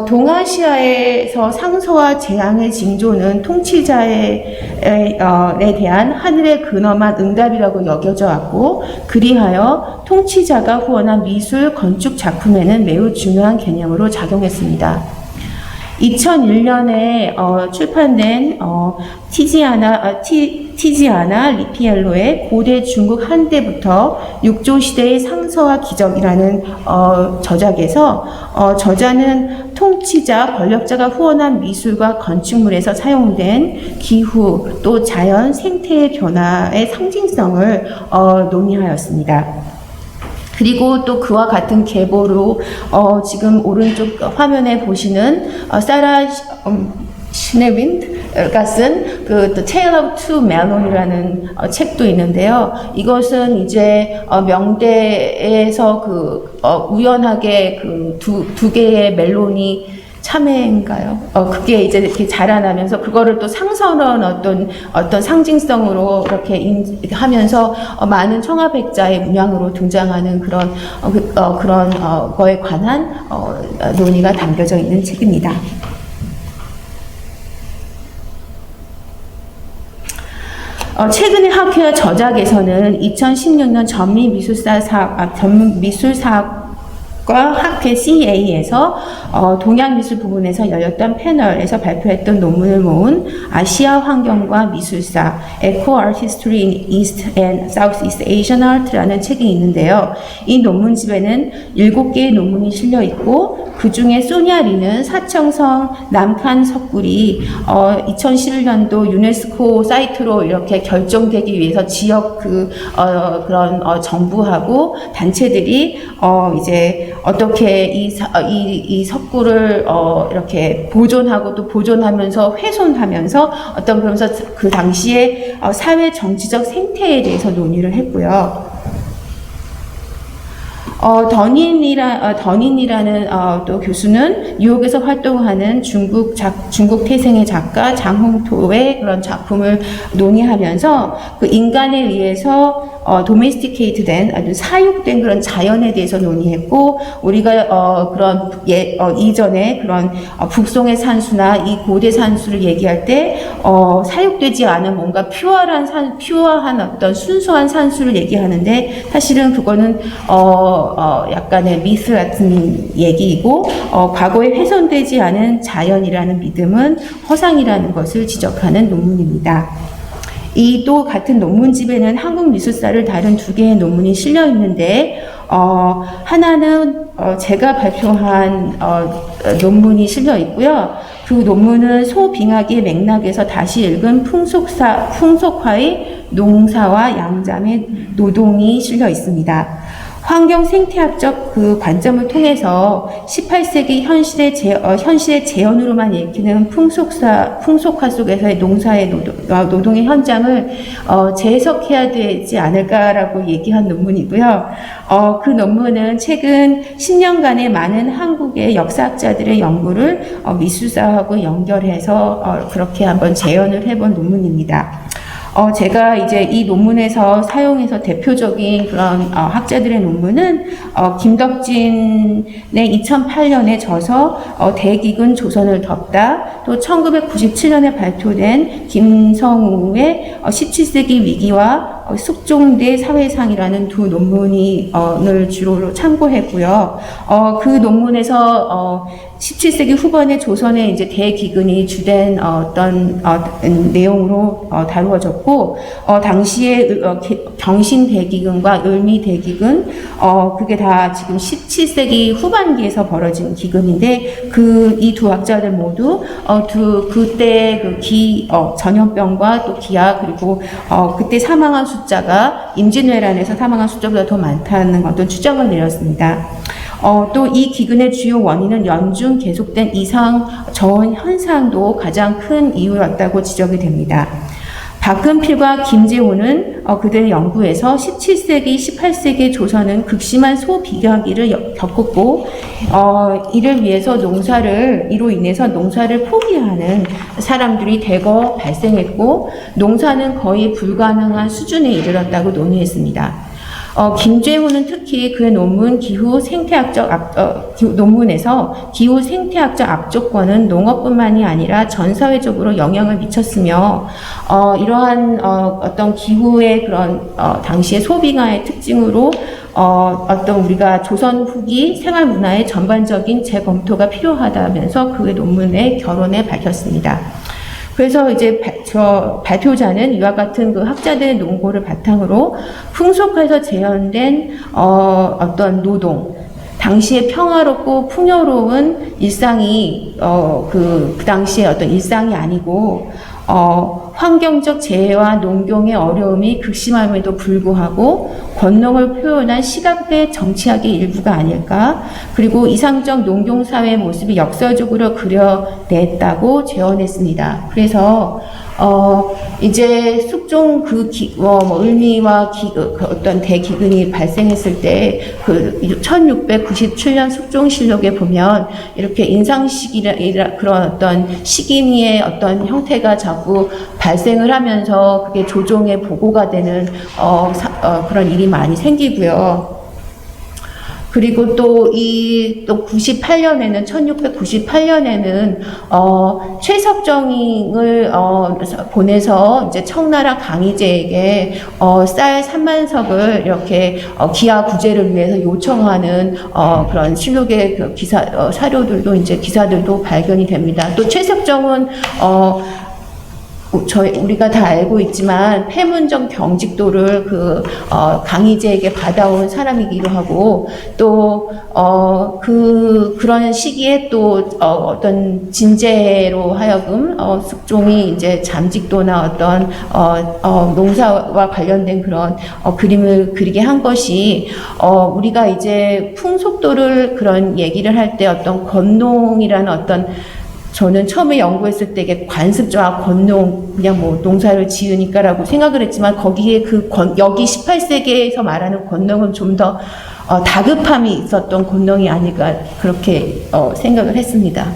동아시아에서 상서와 재앙의 징조는 통치자에 대한 하늘의 근엄한 응답이라고 여겨져 왔고, 그리하여 통치자가 후원한 미술, 건축 작품에는 매우 중요한 개념으로 작용했습니다. 2001년에 출판된 티지아나 리피엘로의 고대 중국 한때부터 육조 시대의 상서와 기적이라는 저작에서 저자는 통치자, 권력자가 후원한 미술과 건축물에서 사용된 기후 또 자연 생태의 변화의 상징성을 논의하였습니다. 그리고 또 그와 같은 계보로 지금 오른쪽 화면에 보시는 사라 슈네빈드가 쓴 그 The Tale of Two Melon이라는 책도 있는데요. 이것은 이제 명대에서 우연하게 두 개의 멜론이 참외인가요? 그게 이제 이렇게 자라나면서 그거를 또 상선한 어떤 상징성으로 이렇게 하면서 많은 청아백자의 문양으로 등장하는 그런 거에 관한 논의가 담겨져 있는 책입니다. 최근의 학회와 저작에서는 2016년 전미술사학과 학회 CA에서 동양미술 부분에서 열렸던 패널에서 발표했던 논문을 모은 아시아 환경과 미술사 Eco Art History in East and Southeast Asian Art라는 책이 있는데요. 이 논문집에는 7개의 논문이 실려 있고 그 중에 소냐 리는 사청성 남칸 석굴이 2011년도 유네스코 사이트로 이렇게 결정되기 위해서 지역 그런 정부하고 단체들이 이제 어떻게 이 석굴을 이렇게 보존하고 또 보존하면서 훼손하면서 그러면서 그 당시에 사회 정치적 생태에 대해서 논의를 했고요. 더닌이라는 또 교수는 뉴욕에서 활동하는 중국 태생의 작가 장홍토의 그런 작품을 논의하면서 그 인간에 의해서 domesticated된 아주 사육된 그런 자연에 대해서 논의했고, 우리가 그런 이전에 그런 북송의 산수나 이 고대 산수를 얘기할 때 사육되지 않은 뭔가 퓨어한 어떤 순수한 산수를 얘기하는데, 사실은 그거는 약간의 미스 같은 얘기이고, 과거에 훼손되지 않은 자연이라는 믿음은 허상이라는 것을 지적하는 논문입니다. 이 또 같은 논문집에는 한국 미술사를 다룬 2개의 논문이 실려 있는데, 하나는 제가 발표한 논문이 실려 있고요. 그 논문은 소빙하기의 맥락에서 다시 읽은 풍속화의 농사와 양잠의 노동이 실려 있습니다. 환경 생태학적 그 관점을 통해서 18세기 현실의 재현으로만 읽히는 풍속화 속에서의 농사의 노동의 현장을 재해석해야 되지 않을까라고 얘기한 논문이고요. 그 논문은 최근 10년간의 많은 한국의 역사학자들의 연구를 미술사하고 연결해서 그렇게 한번 재현을 해본 논문입니다. 제가 이제 이 논문에서 사용해서 대표적인 그런 학자들의 논문은 김덕진의 2008년에 저서 대기근 조선을 덮다, 또 1997년에 발표된 김성우의 17세기 위기와 숙종대 사회상이라는 두 논문을 주로 참고했고요. 그 논문에서 17세기 후반에 조선의 이제 대기근이 주된 어떤 내용으로 다루어졌고, 당시에 경신 대기근과 을미 대기근, 그게 다 지금 17세기 후반기에서 벌어진 기근인데, 이 두 학자들 모두 그때 전염병과 또 기아, 그리고 그때 사망한 숫자가 임진왜란에서 사망한 숫자보다 더 많다는 어떤 추정을 내렸습니다. 또 이 기근의 주요 원인은 연중 계속된 이상 저온 현상도 가장 큰 이유였다고 지적이 됩니다. 박근필과 김재호는 그들의 연구에서 17세기, 18세기 조선은 극심한 소비경기를 겪었고, 이로 인해서 농사를 포기하는 사람들이 대거 발생했고, 농사는 거의 불가능한 수준에 이르렀다고 논의했습니다. 김재호는 특히 그의 논문에서 기후 생태학적 악조건은 농업뿐만이 아니라 전 사회적으로 영향을 미쳤으며, 이러한 어떤 기후의 그런 당시의 소비가의 특징으로 어떤 우리가 조선 후기 생활 문화의 전반적인 재검토가 필요하다면서 그의 논문의 결론에 밝혔습니다. 그래서 이제 발표자는 이와 같은 그 학자들의 논고를 바탕으로 풍속화에서 재현된 어떤 노동, 당시에 평화롭고 풍요로운 일상이 그 당시에 어떤 일상이 아니고 환경적 재해와 농경의 어려움이 극심함에도 불구하고 권능을 표현한 시각의 정치학의 일부가 아닐까. 그리고 이상적 농경사회의 모습이 역설적으로 그려냈다고 재현했습니다. 그래서 이제 숙종 을미와 어떤 대기근이 발생했을 때 그 1697년 숙종실록에 보면 이렇게 인상식이라 그런 어떤 식인이의 어떤 형태가 자꾸 발생을 하면서 그게 조정의 보고가 되는 그런 일이 많이 생기고요. 그리고 또 1698년에는 최석정을 보내서 이제 청나라 강희제에게 쌀 3만 석을 이렇게 기아 구제를 위해서 요청하는 그런 실록의 그 사료들도 이제 기사들도 발견이 됩니다. 또 최석정은 우리가 다 알고 있지만 폐문정 경직도를 강희제에게 받아온 사람이기도 하고, 또 그런 시기에 또 어떤 진제로 하여금 숙종이 이제 잠직도나 어떤 농사와 관련된 그런 그림을 그리게 한 것이 우리가 이제 풍속도를 그런 얘기를 할 때 어떤 건농이라는 어떤, 저는 처음에 연구했을 때 이게 관습조합, 건농, 그냥 뭐 농사를 지으니까라고 생각을 했지만, 거기에 여기 18세기에서 말하는 건농은 좀 더 다급함이 있었던 건농이 아닐까, 그렇게 생각을 했습니다.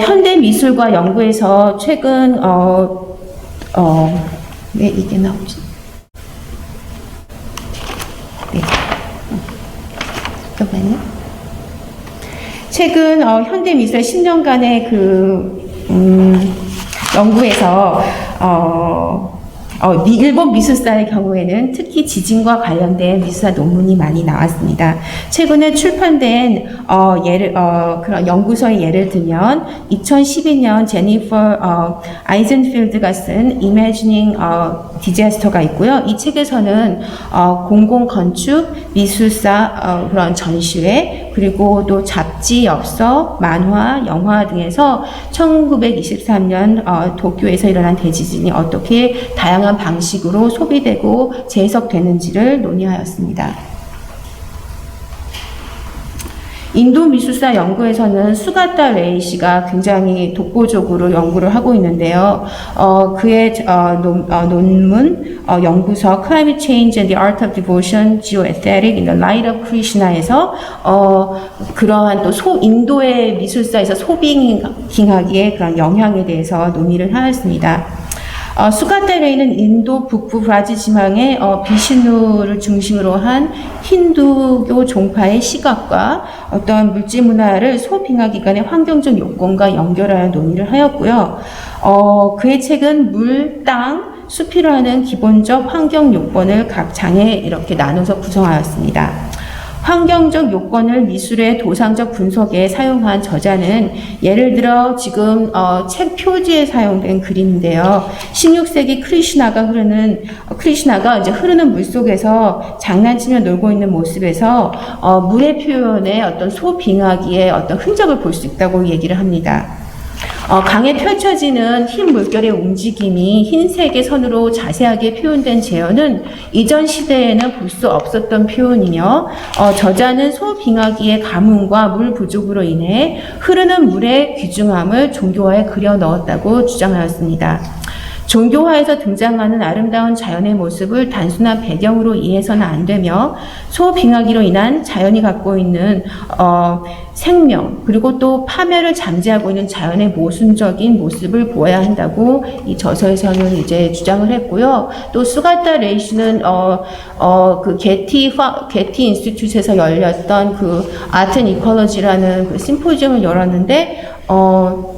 현대 미술과 연구에서 최근 왜 이게 나오지? 네. 잠깐만요. 최근 현대 미술 10년간의 연구에서 일본 미술사의 경우에는 특히 지진과 관련된 미술사 논문이 많이 나왔습니다. 최근에 출판된 그런 연구서의 예를 들면 2012년 제니퍼 아이젠필드가 쓴 Imagining Disaster가 있고요. 이 책에서는 공공건축 미술사 그런 전시회, 그리고 또 잡지, 엽서, 만화, 영화 등에서 1923년 도쿄에서 일어난 대지진이 어떻게 다양한 방식으로 소비되고 재해석되는지를 논의하였습니다. 인도 미술사 연구에서는 수가타 레이 씨가 굉장히 독보적으로 연구를 하고 있는데요. 그의 논문, 연구서 Climate Change and the Art of Devotion, Geoaesthetic in the Light of Krishna에서 그러한 또 인도의 미술사에서 소빙하기에 그런 영향에 대해서 논의를 하였습니다. 수가타 레이는 인도 북부 브라질 지방의 비슈누를 중심으로 한 힌두교 종파의 시각과 어떤 물질 문화를 소빙하기 간의 환경적 요건과 연결하여 논의를 하였고요. 그의 책은 물, 땅, 숲이라는 기본적 환경 요건을 각 장에 이렇게 나눠서 구성하였습니다. 환경적 요건을 미술의 도상적 분석에 사용한 저자는 예를 들어 지금 책 표지에 사용된 그림인데요. 16세기 크리슈나가 이제 흐르는 물 속에서 장난치며 놀고 있는 모습에서 물의 표현에 어떤 소빙하기에 어떤 흔적을 볼 수 있다고 얘기를 합니다. 강에 펼쳐지는 흰 물결의 움직임이 흰색의 선으로 자세하게 표현된 재현은 이전 시대에는 볼 수 없었던 표현이며 저자는 소빙하기의 가뭄과 물 부족으로 인해 흐르는 물의 귀중함을 종교화에 그려 넣었다고 주장하였습니다. 종교화에서 등장하는 아름다운 자연의 모습을 단순한 배경으로 이해해서는 안 되며 소빙하기로 인한 자연이 갖고 있는 생명 그리고 또 파멸을 잠재하고 있는 자연의 모순적인 모습을 보아야 한다고 이 저서에서는 이제 주장을 했고요. 또 수가타 레이 씨는 그 게티 인스티튜트에서 열렸던 그 아트 앤 이컬러지라는 그 심포지엄을 열었는데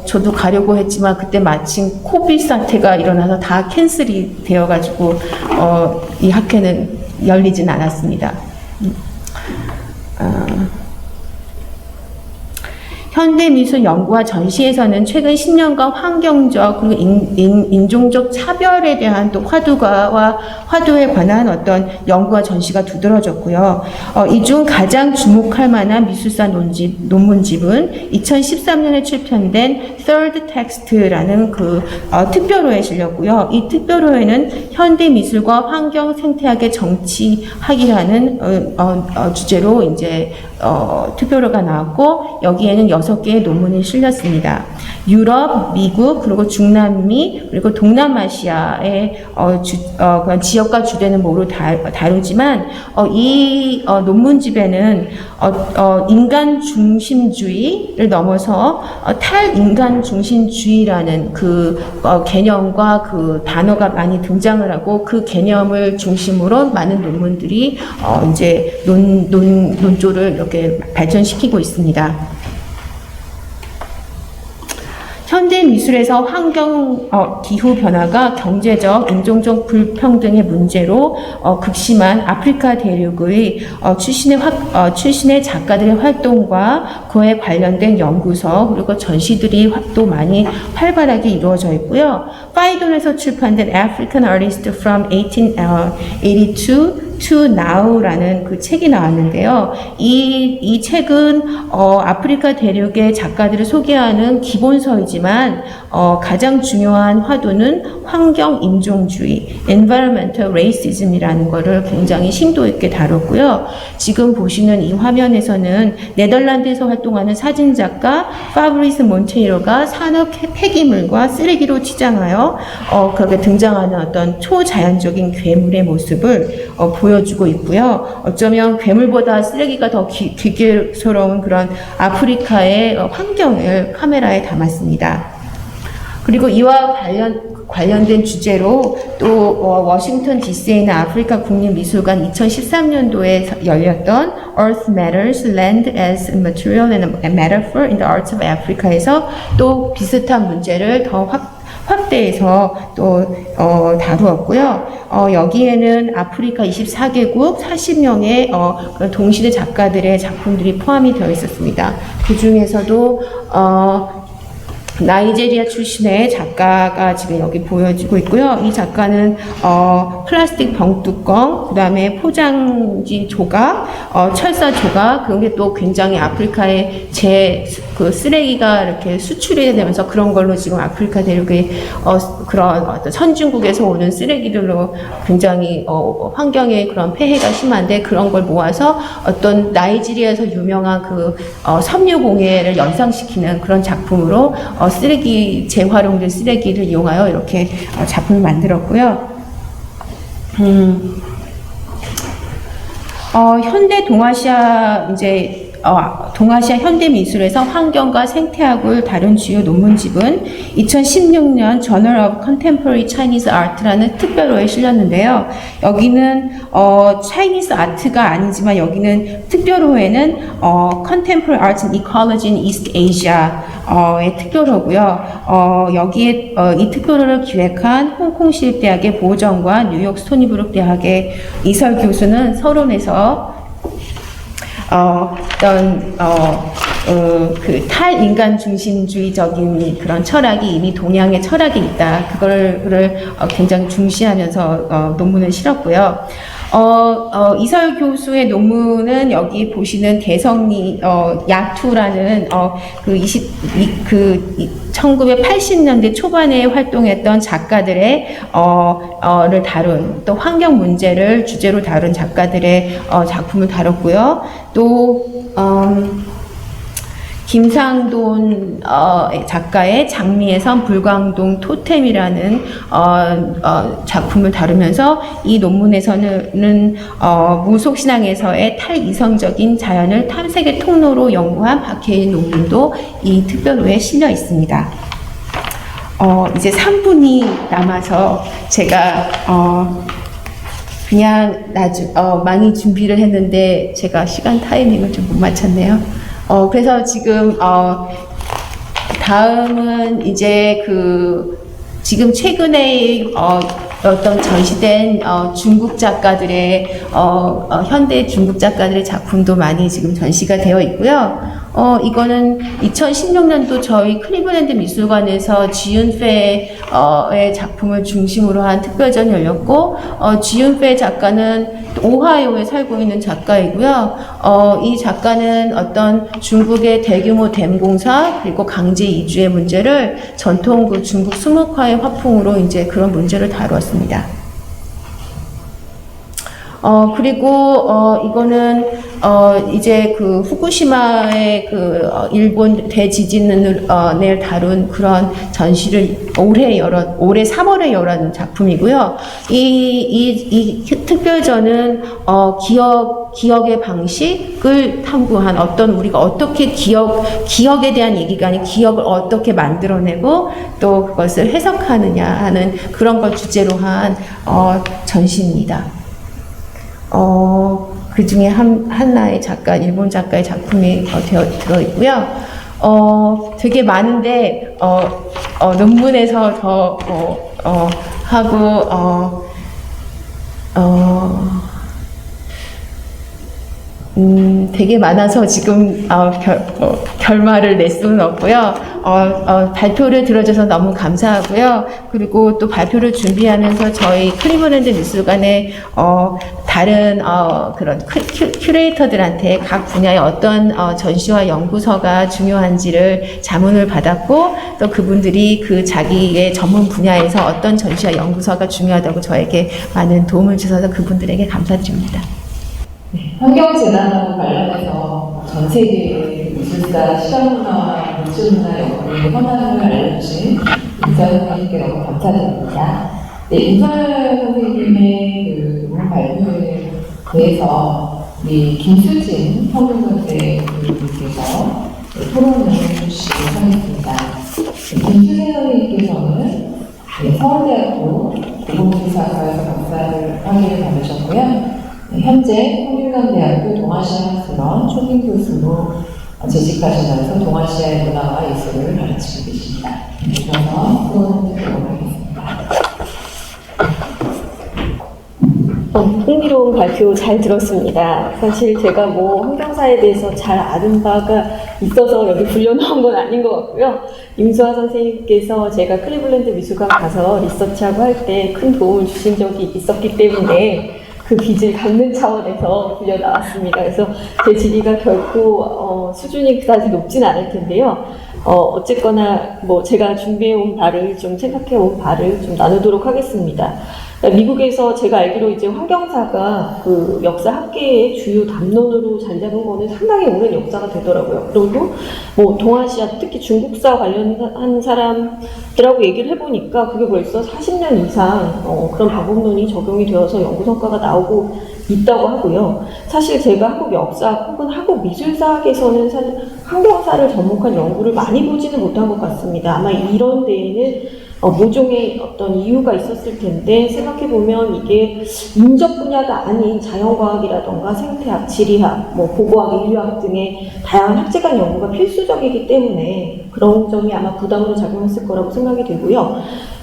저도 가려고 했지만 그때 마침 코비드 사태가 일어나서 다 캔슬이 되어가지고 이 학회는 열리진 않았습니다. 현대미술 연구와 전시에서는 최근 10년간 환경적 그리고 인종적 차별에 대한 또 화두에 관한 어떤 연구와 전시가 두드러졌고요. 이 중 가장 주목할 만한 미술사 논문집은 2013년에 출판된 Third Text라는 그 특별호에 실렸고요. 이 특별호에는 현대미술과 환경 생태학의 정치학이라는 주제로 이제 특별호가 나왔고 여기에는 6개의 논문이 실렸습니다. 유럽, 미국, 그리고 중남미, 그리고 동남아시아의 그런 지역과 주제는 모두 다루지만 이 논문집에는 인간 중심주의를 넘어서 탈인간 중심주의라는 그 개념과 그 단어가 많이 등장을 하고 그 개념을 중심으로 많은 논문들이 이제 논조를 이렇게 발전시키고 있습니다. 현대 미술에서 환경 기후 변화가 경제적, 인종적 불평등의 문제로 극심한 아프리카 대륙의 출신의 작가들의 활동과 그에 관련된 연구서 그리고 전시들이 또 많이 활발하게 이루어져 있고요. 파이돈에서 출판된 African Artist from 1882 to Now라는 그 책이 나왔는데요. 이 책은 아프리카 대륙의 작가들을 소개하는 기본서이지만 가장 중요한 화두는 환경 인종주의, environmental racism이라는 것을 굉장히 심도 있게 다뤘고요. 지금 보시는 이 화면에서는 네덜란드에서 활동하는 사진작가 파브리스 몬테이로가 산업 폐기물과 쓰레기로 치장하여 그렇게 등장하는 어떤 초자연적인 괴물의 모습을 보여주고 있고요. 어쩌면 괴물보다 쓰레기가 더 기괴스러운 그런 아프리카의 환경을 카메라에 담았습니다. 그리고 이와 관련된 주제로 또 워싱턴 DC에 있는 아프리카 국립미술관 2013년도에 열렸던 Earth Matters, Land as a Material and a Metaphor in the Arts of Africa에서 또 비슷한 문제를 더 확대해서 또 다루었고요. 여기에는 아프리카 24개국 40명의 동시대 작가들의 작품들이 포함이 되어 있었습니다. 그 중에서도 나이제리아 출신의 작가가 지금 여기 보여지고 있고요. 이 작가는 플라스틱 병뚜껑, 그다음에 포장지 조각, 철사 조각, 그런 게 또 굉장히 아프리카의 그 쓰레기가 이렇게 수출이 되면서 그런 걸로 지금 아프리카 대륙의 그런 어떤 선진국에서 오는 쓰레기들로 굉장히 환경에 그런 폐해가 심한데 그런 걸 모아서 어떤 나이지리아에서 유명한 그 섬유 공예를 연상시키는 그런 작품으로 쓰레기 재활용된 쓰레기를 이용하여 이렇게 작품을 만들었고요. 현대 동아시아 동아시아 현대 미술에서 환경과 생태학을 다룬 주요 논문집은 2016년 Journal of Contemporary Chinese Art라는 특별호에 실렸는데요. 여기는 차이니스 아트가 아니지만 여기는 특별호에는 Contemporary Arts and Ecology in East Asia의 특별호고요. 여기에 이 특별호를 기획한 홍콩시립대학의 보정과 뉴욕 스토니브룩 대학의 이설 교수는 서론에서 그 탈인간 중심주의적인 그런 철학이 이미 동양의 철학에 있다. 그거를 굉장히 중시하면서 논문을 실었고요. 이설 교수의 논문은 여기 보시는 대성리 야투라는 1980년대 초반에 활동했던 작가들의 를 다룬 또 환경 문제를 주제로 다룬 작가들의 작품을 다뤘고요. 또 김상돈 작가의 장미의 섬 불광동 토템이라는 작품을 다루면서 이 논문에서는 무속신앙에서의 탈이성적인 자연을 탐색의 통로로 연구한 박혜인 논문도 이 특별호에 실려 있습니다. 이제 3분이 남아서 제가 그냥 많이 준비를 했는데 제가 시간 타이밍을 좀 못 맞췄네요. 그래서 지금 다음은 이제 지금 최근에 어떤 전시된 중국 작가들의 현대 중국 작가들의 작품도 많이 지금 전시가 되어 있고요. 이거는 2016년도 저희 클리블랜드 미술관에서 지윤페의 작품을 중심으로 한 특별전이 열렸고, 지윤페 작가는 오하이오에 살고 있는 작가이고요. 이 작가는 어떤 중국의 대규모 댐공사 그리고 강제 이주의 문제를 전통 그 중국 수묵화의 화풍으로 이제 그런 문제를 다루었습니다. 그리고 이거는 이제 그 후쿠시마의 일본 대지진을 다룬 그런 전시를 올해 3월에 열은 작품이고요. 이 특별전은 기억의 방식을 탐구한 우리가 어떻게 기억에 대한 얘기가 아닌 기억을 어떻게 만들어내고 또 그것을 해석하느냐 하는 그런 걸 주제로 한 전시입니다. 그 중에 하나의 일본 작가의 작품이 들어있고요. 되게 많은데, 논문에서 더, 하고, 되게 많아서 지금 결말을 낼 수는 없고요. 발표를 들어줘서 너무 감사하고요. 그리고 또 발표를 준비하면서 저희 클리블랜드 미술관의 다른 그런 큐레이터들한테 각 분야의 어떤 전시와 연구서가 중요한지를 자문을 받았고, 또 그분들이 자기의 전문 분야에서 어떤 전시와 연구서가 중요하다고 저에게 많은 도움을 주셔서 그분들에게 감사드립니다. 환경재난하고 관련해서 전 세계의 미술사, 시각문화와 물질문화 연구의 현황을 알려주신 임설 선생님께 너무 감사드립니다. 네, 임설 선생님의 논문 발표에 대해서 우리 김수진 평론가님께서 토론을 해주시기 하겠습니다. 김수진 선생님께서는 서울대학교 고공기사과에서 박사를 학위를 받으셨고요. 현재 홍길동대학교 동아시아학술원 초빙 교수로 재직하시면서 동아시아의 문화와 예술을 가르치고 계십니다. 그래서 토론을 드리도록 하겠습니다. 흥미로운 발표 잘 들었습니다. 사실 제가 뭐 환경사에 대해서 잘 아는 바가 있어서 여기 불려나온 건 아닌 것 같고요. 임수아 선생님께서 제가 클리블랜드 미술관 가서 리서치하고 할 때 큰 도움을 주신 적이 있었기 때문에 그 빚을 갚는 차원에서 불려 나왔습니다. 그래서 제 지리가 결코 수준이 그다지 높진 않을 텐데요. 어쨌거나 뭐 제가 준비해 온 바를 좀 생각해 온 바를 좀 나누도록 하겠습니다. 미국에서 제가 알기로 이제 환경사가 그 역사 학계의 주요 담론으로 자리 잡은 거는 상당히 오랜 역사가 되더라고요. 그리고 뭐 동아시아, 특히 중국사 관련한 사람들하고 얘기를 해보니까 그게 벌써 40년 이상 그런 방법론이 적용이 되어서 연구 성과가 나오고 있다고 하고요. 사실 제가 한국 역사학 혹은 한국 미술사학에서는 사실 환경사를 접목한 연구를 많이 보지는 못한 것 같습니다. 아마 이런 데에는 모종의 어떤 이유가 있었을 텐데 생각해보면 이게 인접 분야가 아닌 자연과학이라던가 생태학, 지리학, 뭐 보고학, 인류학 등의 다양한 학제 간 연구가 필수적이기 때문에 그런 점이 아마 부담으로 작용했을 거라고 생각이 되고요.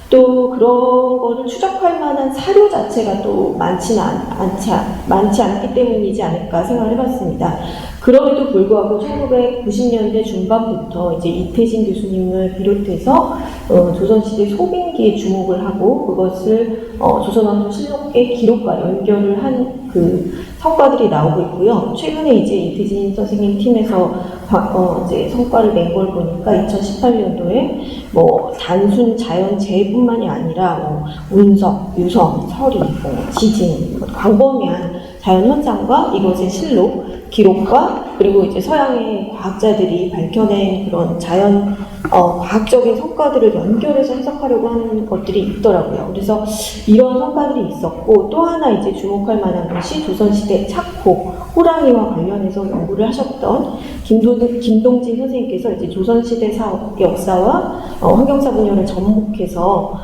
또 그런 거를 추적할 만한 사료 자체가 또 많지 않기 때문이지 않을까 생각을 해봤습니다. 그럼에도 불구하고 1990년대 중반부터 이제 이태진 교수님을 비롯해서 조선시대 소빙기에 주목을 하고 그것을 조선왕조실록의 기록과 연결을 한 그 성과들이 나오고 있고요. 최근에 이제 이태진 선생님 팀에서 이제 성과를 낸 걸 보니까 2018년도에 뭐 단순 자연재해뿐만이 아니라 뭐 운석, 유성, 서리, 지진, 광범위한 자연 현상과 이것의 실록, 기록과 그리고 이제 서양의 과학자들이 밝혀낸 그런 자연 과학적인 성과들을 연결해서 해석하려고 하는 것들이 있더라고요. 그래서 이런 성과들이 있었고 또 하나 이제 주목할 만한 것이 조선시대 착복, 호랑이와 관련해서 연구를 하셨던 김동진 선생님께서 이제 조선시대 사업 역사와 환경사 분야를 접목해서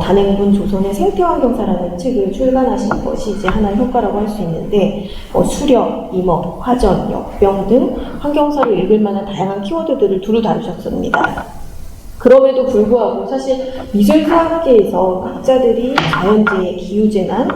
단행본 조선의 생태환경사라는 책을 출간하신 것이 이제 하나의 효과라고 할 수 있는데 수렵, 임업, 화전, 역병 등 환경사를 읽을 만한 다양한 키워드들을 두루 다루셨습니다. 그럼에도 불구하고 사실 미술사학계에서 학자들이 자연재해, 기후재난,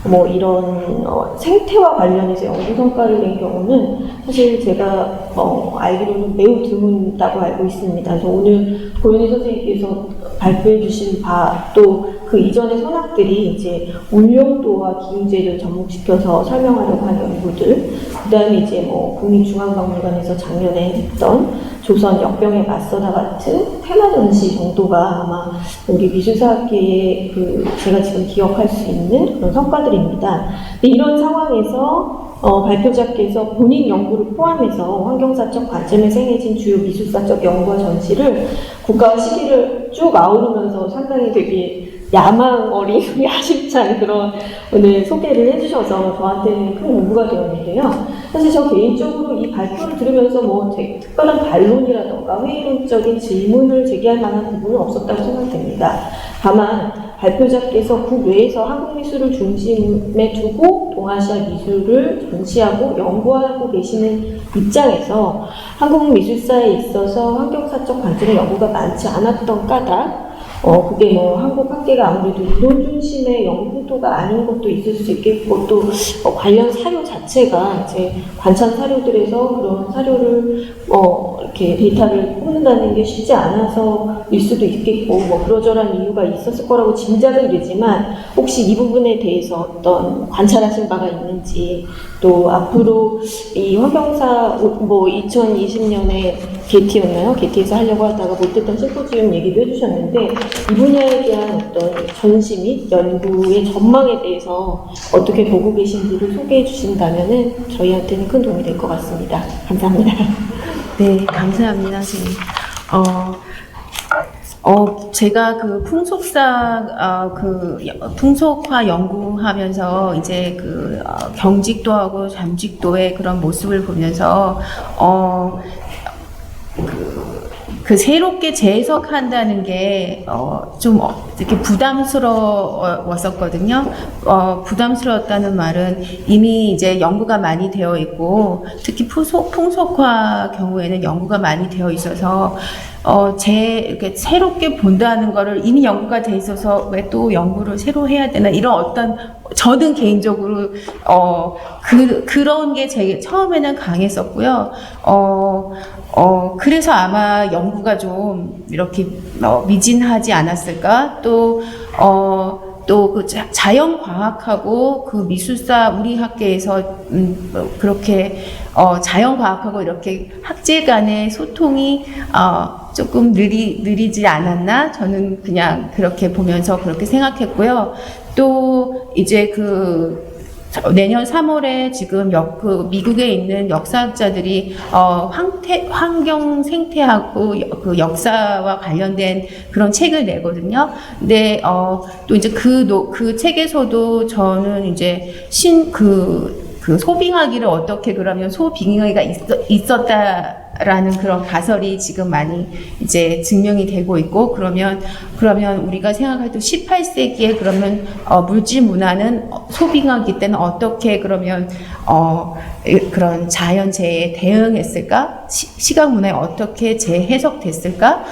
뭐 이런 생태와 관련해서 연구 성과를 낸 경우는 사실 제가 알기로는 매우 드문다고 알고 있습니다. 그래서 오늘 고현희 선생님께서 발표해 주신 바 또 그 이전의 선학들이 이제 울룡도와 기후재해를 접목시켜서 설명하려고 한 연구들, 그 다음에 이제 뭐 국립중앙박물관에서 작년에 했던 조선 역병에 맞서다 같은 테마 전시 정도가 아마 우리 미술사학계의 그 제가 지금 기억할 수 있는 그런 성과들입니다. 근데 이런 상황에서 발표자께서 본인 연구를 포함해서 환경사적 관점에서 행해진 주요 미술사적 연구와 전시를 국가와 시기를 쭉 아우르면서 상당히 되게 야망 어린, 야심찬 그런 오늘 소개를 해주셔서 저한테는 큰 공부가 되었는데요. 사실 저 개인적으로 이 발표를 들으면서 뭐 특별한 반론이라던가 회의론적인 질문을 제기할 만한 부분은 없었다고 생각됩니다. 다만 발표자께서 국외에서 한국미술을 중심에 두고 동아시아 미술을 전시하고 연구하고 계시는 입장에서 한국 미술사에 있어서 환경사적 관점의 연구가 많지 않았던 까닭, 그게 뭐 한국 학계가 아무래도 이론 중심의 연구도가 아닌 것도 있을 수 있겠고 또 관련 사료 자체가 이제 관찰 사료들에서 그런 사료를 이렇게 데이터를 뽑는다는 게 쉽지 않아서일 수도 있겠고 뭐 그러저러한 이유가 있었을 거라고 짐작은 되지만 혹시 이 부분에 대해서 어떤 관찰하신 바가 있는지 또 앞으로 이 환경사 뭐 2020년에 게티였나요? 게티에서 하려고 하다가 못했던 심포지움 얘기도 해주셨는데 이 분야에 대한 어떤 전시 및 연구의 전망에 대해서 어떻게 보고 계신지를 소개해 주신다면은 저희한테는 큰 도움이 될 것 같습니다. 감사합니다. 네, 감사합니다, 선생님. 제가 그 풍속화 연구하면서 이제 경직도하고 잠직도의 그런 모습을 보면서, 그 새롭게 재해석한다는 게 좀 이렇게 부담스러웠었거든요. 부담스러웠다는 말은 이미 이제 연구가 많이 되어 있고 특히 풍속화 경우에는 연구가 많이 되어 있어서 이렇게 새롭게 본다는 거를 이미 연구가 돼 있어서 왜 또 연구를 새로 해야 되나 이런 어떤 저는 개인적으로 그런 게 제게 처음에는 강했었고요. 그래서 아마 연구가 좀 이렇게 미진하지 않았을까? 또 그 자연과학하고 그 미술사 우리 학계에서 그렇게 자연과학하고 이렇게 학제 간의 소통이 조금 느리지 않았나? 저는 그냥 그렇게 보면서 그렇게 생각했고요. 또 이제 내년 3월에 지금 미국에 있는 역사학자들이 환경 생태하고 그 역사와 관련된 그런 책을 내거든요. 근데 또 이제 그 책에서도 저는 이제 그 소빙하기를 어떻게 그러면 소빙하기가 있었다라는 그런 가설이 지금 많이 이제 증명이 되고 있고 그러면 우리가 생각할 때 18세기에 그러면 물질 문화는 소빙하기 때는 어떻게 그러면 그런 자연재해에 대응했을까? 시각 문화에 어떻게 재해석됐을까?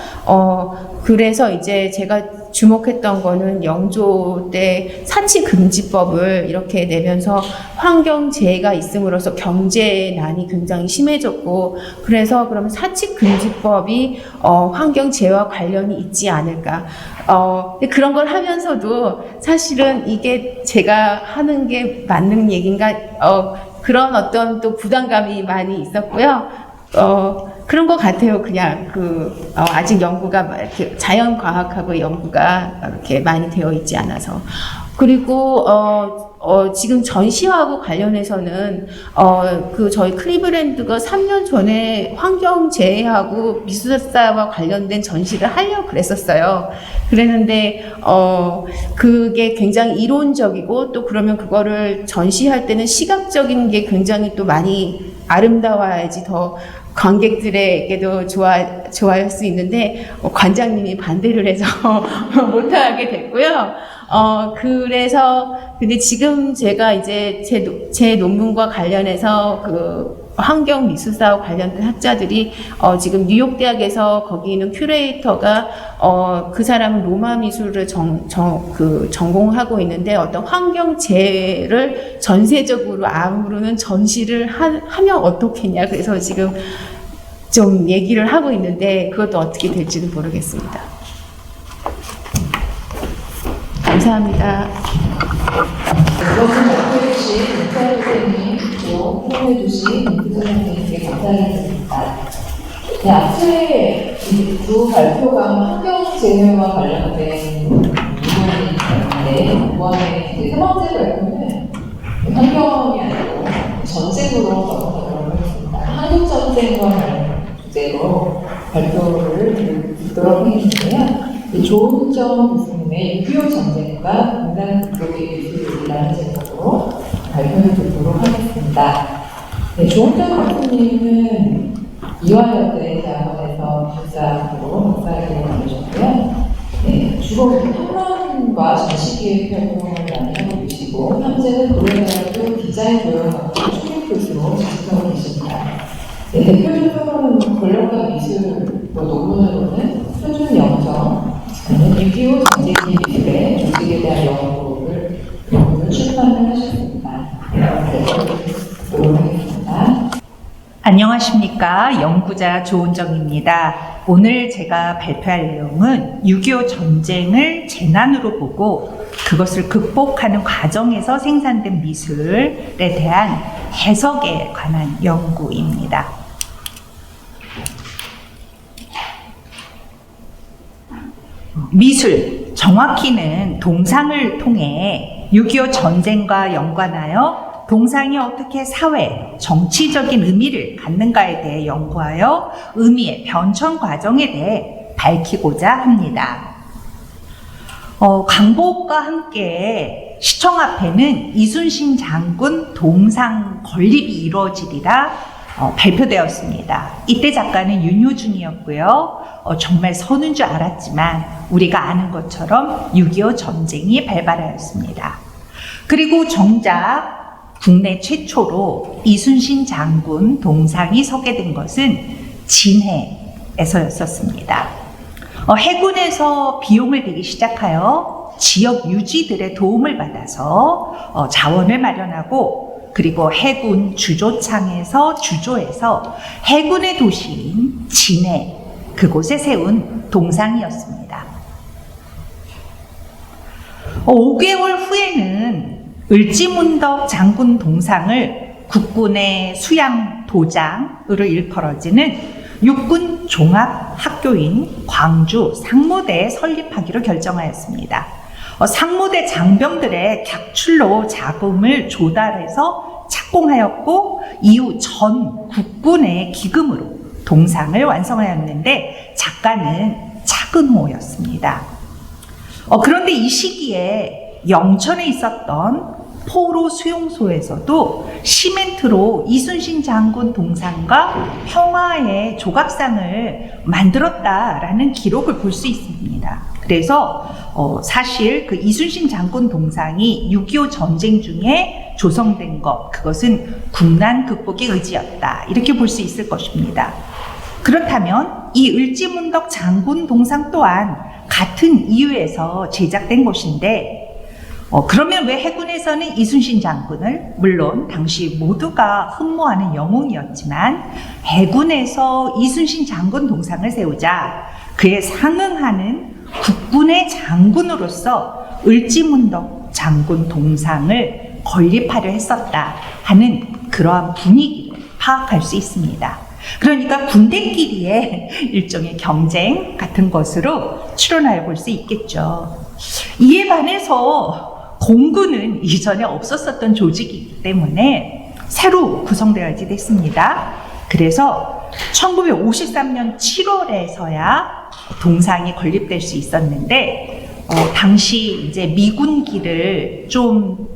그래서 이제 제가 주목했던 거는 영조 때 사치금지법을 이렇게 내면서 환경재해가 있음으로써 경제난이 굉장히 심해졌고 그래서 그러면 사치금지법이 환경재해와 관련이 있지 않을까. 그런 걸 하면서도 사실은 이게 제가 하는 게 맞는 얘기인가 그런 어떤 또 부담감이 많이 있었고요. 그런 것 같아요. 그냥 아직 연구가 이렇게 자연과학하고 연구가 이렇게 많이 되어 있지 않아서. 그리고 지금 전시하고 관련해서는 저희 클리블랜드가 3년 전에 환경재해하고 미술사와 관련된 전시를 하려고 그랬었어요. 그랬는데 그게 굉장히 이론적이고 또 그러면 그거를 전시할 때는 시각적인 게 굉장히 또 많이 아름다워야지 더 관객들에게도 좋아할 수 있는데 관장님이 반대를 해서 못하게 됐고요. 그래서 근데 지금 제가 이제 제 논문과 관련해서 환경 미술사와 관련된 학자들이 지금 뉴욕 대학에서 거기 있는 큐레이터가 그 사람은 로마 미술을 전공하고 있는데 어떤 환경 재해를 전세적으로 아우르는 전시를 하면 어떻겠냐. 그래서 지금 좀 얘기를 하고 있는데 그것도 어떻게 될지는 모르겠습니다. 감사합니다. 이것은 어떻게지 인터뷰 선생님 또 표현해 주신 인터뷰 선생님께 감사드립니다. 네, 앞에 두 발표가 환경재해와 관련된 부분이 있는데 이번에 세 번째 발표는 환경이 아니고 전쟁으로 넘어가도록 하겠습니다. 한국전쟁과 관련된 주제로 발표를 듣도록 하겠는데요. 조은정 교수님의 6.25 전쟁과 공단 극복의 미술이라는 제목으로 발표를 듣도록 하겠습니다. 네, 조은정 교수님은 이화여대 대학원에서 박사로 박사학위를 받으셨고요. 네, 주로 탐론과 전시기획 활동을 많이 하고 계시고 현재는 고려대학교 디자인 교육학부 초임 교수로 재직하고 계십니다. 네, 대표적으로는 권력과 미술 논문으로는 표준 영정, 6.25 전쟁기 미술의 조직에 대한 연구를 출판을 하셨습니다. 네, 보도록 하겠습니다. 안녕하십니까. 연구자 조은정입니다. 오늘 제가 발표할 내용은 6.25 전쟁을 재난으로 보고 그것을 극복하는 과정에서 생산된 미술에 대한 해석에 관한 연구입니다. 미술, 정확히는 동상을 통해 6.25 전쟁과 연관하여 동상이 어떻게 사회, 정치적인 의미를 갖는가에 대해 연구하여 의미의 변천 과정에 대해 밝히고자 합니다. 광복과 함께 시청 앞에는 이순신 장군 동상 건립이 이루어지리라 발표되었습니다. 이때 작가는 윤효준이었고요. 정말 선운 줄 알았지만 우리가 아는 것처럼 6.25 전쟁이 발발하였습니다. 그리고 정작 국내 최초로 이순신 장군 동상이 서게 된 것은 진해 해군에서였었습니다. 해군에서 비용을 대기 시작하여 지역 유지들의 도움을 받아서 자원을 마련하고 그리고 해군 주조창에서 주조해서 해군의 도시인 진해 그곳에 세운 동상이었습니다. 5개월 후에는 을지문덕 장군 동상을 국군의 수양 도장으로 일컬어지는 육군 종합학교인 광주 상무대에 설립하기로 결정하였습니다. 상무대 장병들의 객출로 자금을 조달해서 착공하였고 이후 전 국군의 기금으로 동상을 완성하였는데 작가는 차근호였습니다. 그런데 이 시기에 영천에 있었던 포로 수용소에서도 시멘트로 이순신 장군 동상과 평화의 조각상을 만들었다라는 기록을 볼 수 있습니다. 그래서 사실 그 이순신 장군 동상이 6.25 전쟁 중에 조성된 것, 그것은 국난 극복의 의지였다. 이렇게 볼 수 있을 것입니다. 그렇다면 이 을지문덕 장군 동상 또한 같은 이유에서 제작된 것인데 그러면 왜 해군에서는 이순신 장군을, 물론 당시 모두가 흠모하는 영웅이었지만 해군에서 이순신 장군 동상을 세우자 그에 상응하는 국군의 장군으로서 을지문덕 장군 동상을 건립하려 했었다 하는 그러한 분위기를 파악할 수 있습니다. 그러니까 군대끼리의 일종의 경쟁 같은 것으로 추론하여 볼 수 있겠죠. 이에 반해서 공군은 이전에 없었었던 조직이기 때문에 새로 구성되어야지 됐습니다. 그래서 1953년 7월에서야 동상이 건립될 수 있었는데 당시 이제 미군기를 좀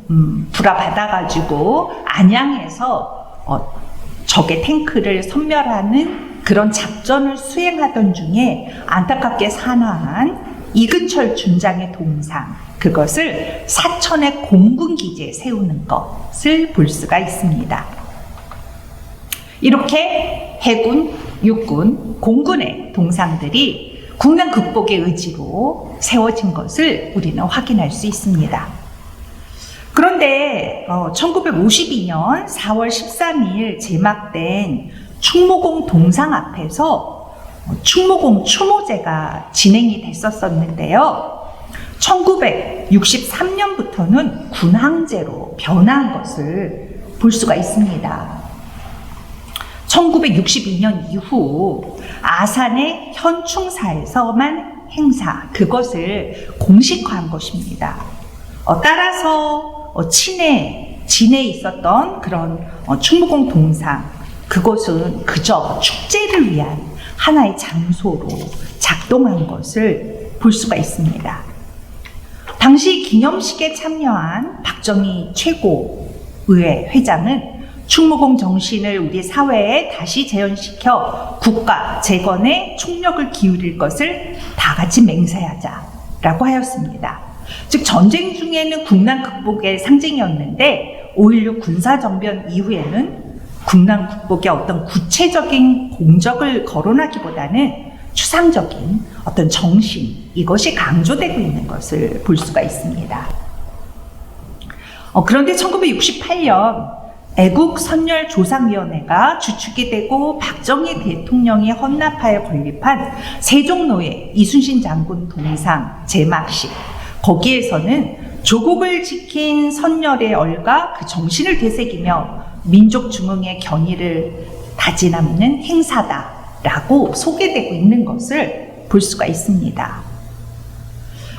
불화받아가지고 안양에서 적의 탱크를 섬멸하는 그런 작전을 수행하던 중에 안타깝게 산화한 이근철 준장의 동상, 그것을 사천의 공군기지에 세우는 것을 볼 수가 있습니다. 이렇게 해군, 육군, 공군의 동상들이 국난 극복의 의지로 세워진 것을 우리는 확인할 수 있습니다. 그런데 1952년 4월 13일 제막된 충무공 동상 앞에서 충무공 추모제가 진행이 됐었었는데요. 1963년부터는 군항제로 변화한 것을 볼 수가 있습니다. 1962년 이후 아산의 현충사에서만 행사, 그것을 공식화한 것입니다. 따라서 진해에 있었던 그런 충무공 동상, 그것은 그저 축제를 위한 하나의 장소로 작동한 것을 볼 수가 있습니다. 당시 기념식에 참여한 박정희 최고의회 회장은 충무공 정신을 우리 사회에 다시 재현시켜 국가 재건에 총력을 기울일 것을 다 같이 맹세하자라고 하였습니다. 즉 전쟁 중에는 국난 극복의 상징이었는데 5.16 군사정변 이후에는 국난 극복의 어떤 구체적인 공적을 거론하기보다는 추상적인 어떤 정신, 이것이 강조되고 있는 것을 볼 수가 있습니다. 그런데 1968년 애국선열조상위원회가 주축이 되고 박정희 대통령이 헌납하여 건립한 세종로의 이순신 장군 동상 제막식, 거기에서는 조국을 지킨 선열의 얼과 그 정신을 되새기며 민족 중흥의 견의를 다짐하는 행사다라고 소개되고 있는 것을 볼 수가 있습니다.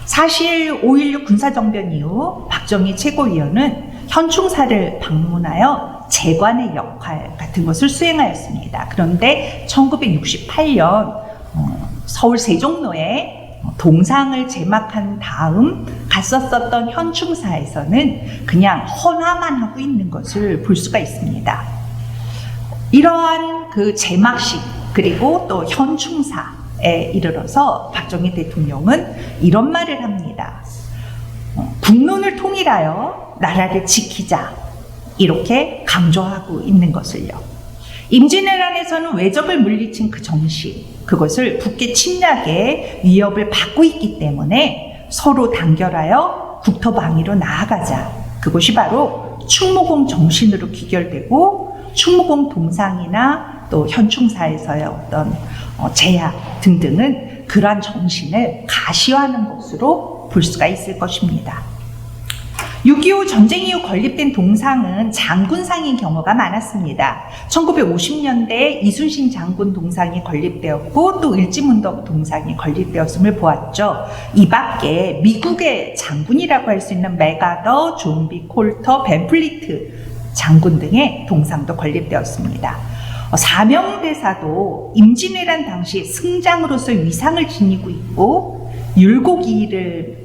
사실 5.16 군사정변 이후 박정희 최고위원은 현충사를 방문하여 재관의 역할 같은 것을 수행하였습니다. 그런데 1968년 서울 세종로에 동상을 제막한 다음 갔었던 현충사에서는 그냥 헌화만 하고 있는 것을 볼 수가 있습니다. 이러한 그 제막식 그리고 또 현충사에 이르러서 박정희 대통령은 이런 말을 합니다. 국론을 통일하여 나라를 지키자, 이렇게 강조하고 있는 것을요. 임진왜란에서는 외적을 물리친 그 정신, 그것을 북의 침략의 위협을 받고 있기 때문에 서로 단결하여 국토 방위로 나아가자. 그것이 바로 충무공 정신으로 귀결되고 충무공 동상이나 또 현충사에서의 어떤 제약 등등은 그러한 정신을 가시화하는 것으로 볼 수가 있을 것입니다. 6.25 전쟁 이후 건립된 동상은 장군상인 경우가 많았습니다. 1950년대에 이순신 장군 동상이 건립되었고 또 일지문덕 동상이 건립되었음을 보았죠. 이 밖에 미국의 장군이라고 할 수 있는 맥아더, 존 B. 콜터, 벤 플리트 장군 등의 동상도 건립되었습니다. 사명대사도 임진왜란 당시 승장으로서 위상을 지니고 있고 율곡이를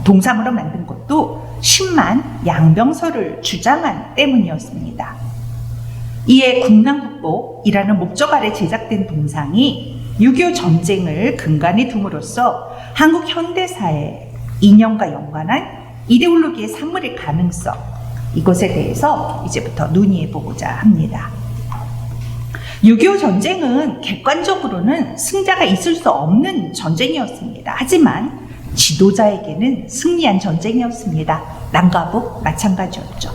동상으로 만든 것도 10만 양병설을 주장한 때문이었습니다. 이에 국난국복이라는 목적 아래 제작된 동상이 6.25 전쟁을 근간에 둠으로써 한국 현대사의 이념과 연관한 이데올로기의 산물일 가능성, 이것에 대해서 이제부터 논의해보고자 합니다. 6.25 전쟁은 객관적으로는 승자가 있을 수 없는 전쟁이었습니다. 하지만 지도자에게는 승리한 전쟁이었습니다. 남과 북 마찬가지였죠.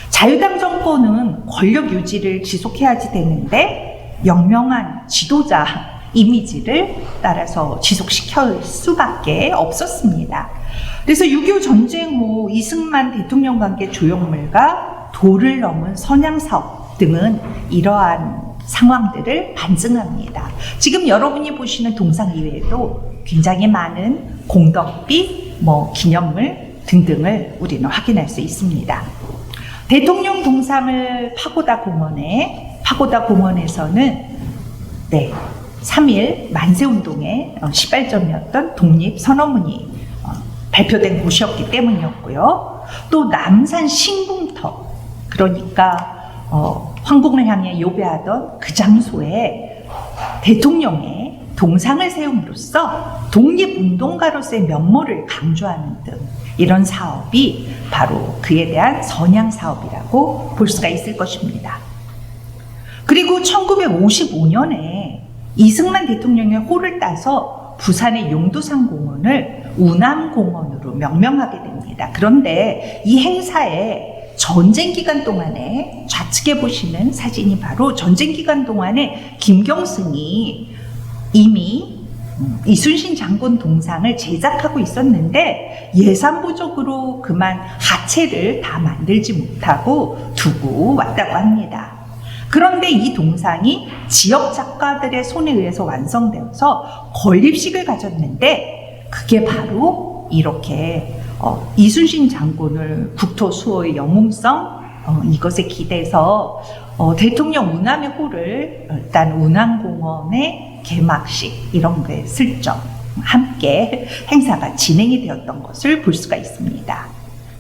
자유당 정권은 권력 유지를 지속해야지 되는데 영명한 지도자 이미지를 따라서 지속시킬 수밖에 없었습니다. 그래서 6.25 전쟁 후 이승만 대통령 관계 조형물과 도를 넘은 선양사업 등은 이러한 상황들을 반증합니다. 지금 여러분이 보시는 동상 이외에도 굉장히 많은 공덕비, 기념물 등등을 우리는 확인할 수 있습니다. 대통령 동상을 파고다 공원에서는 3.1 만세운동의 시발점이었던 독립선언문이 발표된 곳이었기 때문이었고요. 또 남산 신궁터, 그러니까 황궁을 향해 요배하던 그 장소에 대통령의 동상을 세움으로써 독립운동가로서의 면모를 강조하는 등 이런 사업이 바로 그에 대한 선양 사업이라고 볼 수가 있을 것입니다. 그리고 1955년에 이승만 대통령의 호를 따서 부산의 용두산 공원을 운암공원으로 명명하게 됩니다. 그런데 이 행사에 전쟁 기간 동안에 좌측에 보시는 사진이 바로 전쟁 기간 동안에 김경승이 이미 이순신 장군 동상을 제작하고 있었는데 예산 부족으로 그만 하체를 다 만들지 못하고 두고 왔다고 합니다. 그런데 이 동상이 지역 작가들의 손에 의해서 완성되어서 건립식을 가졌는데 그게 바로 이렇게 이순신 장군을 국토 수호의 영웅성 이것에 기대서 대통령 운암의 호를 일단 운암공원의 개막식 이런 거에 슬쩍 함께 행사가 진행이 되었던 것을 볼 수가 있습니다.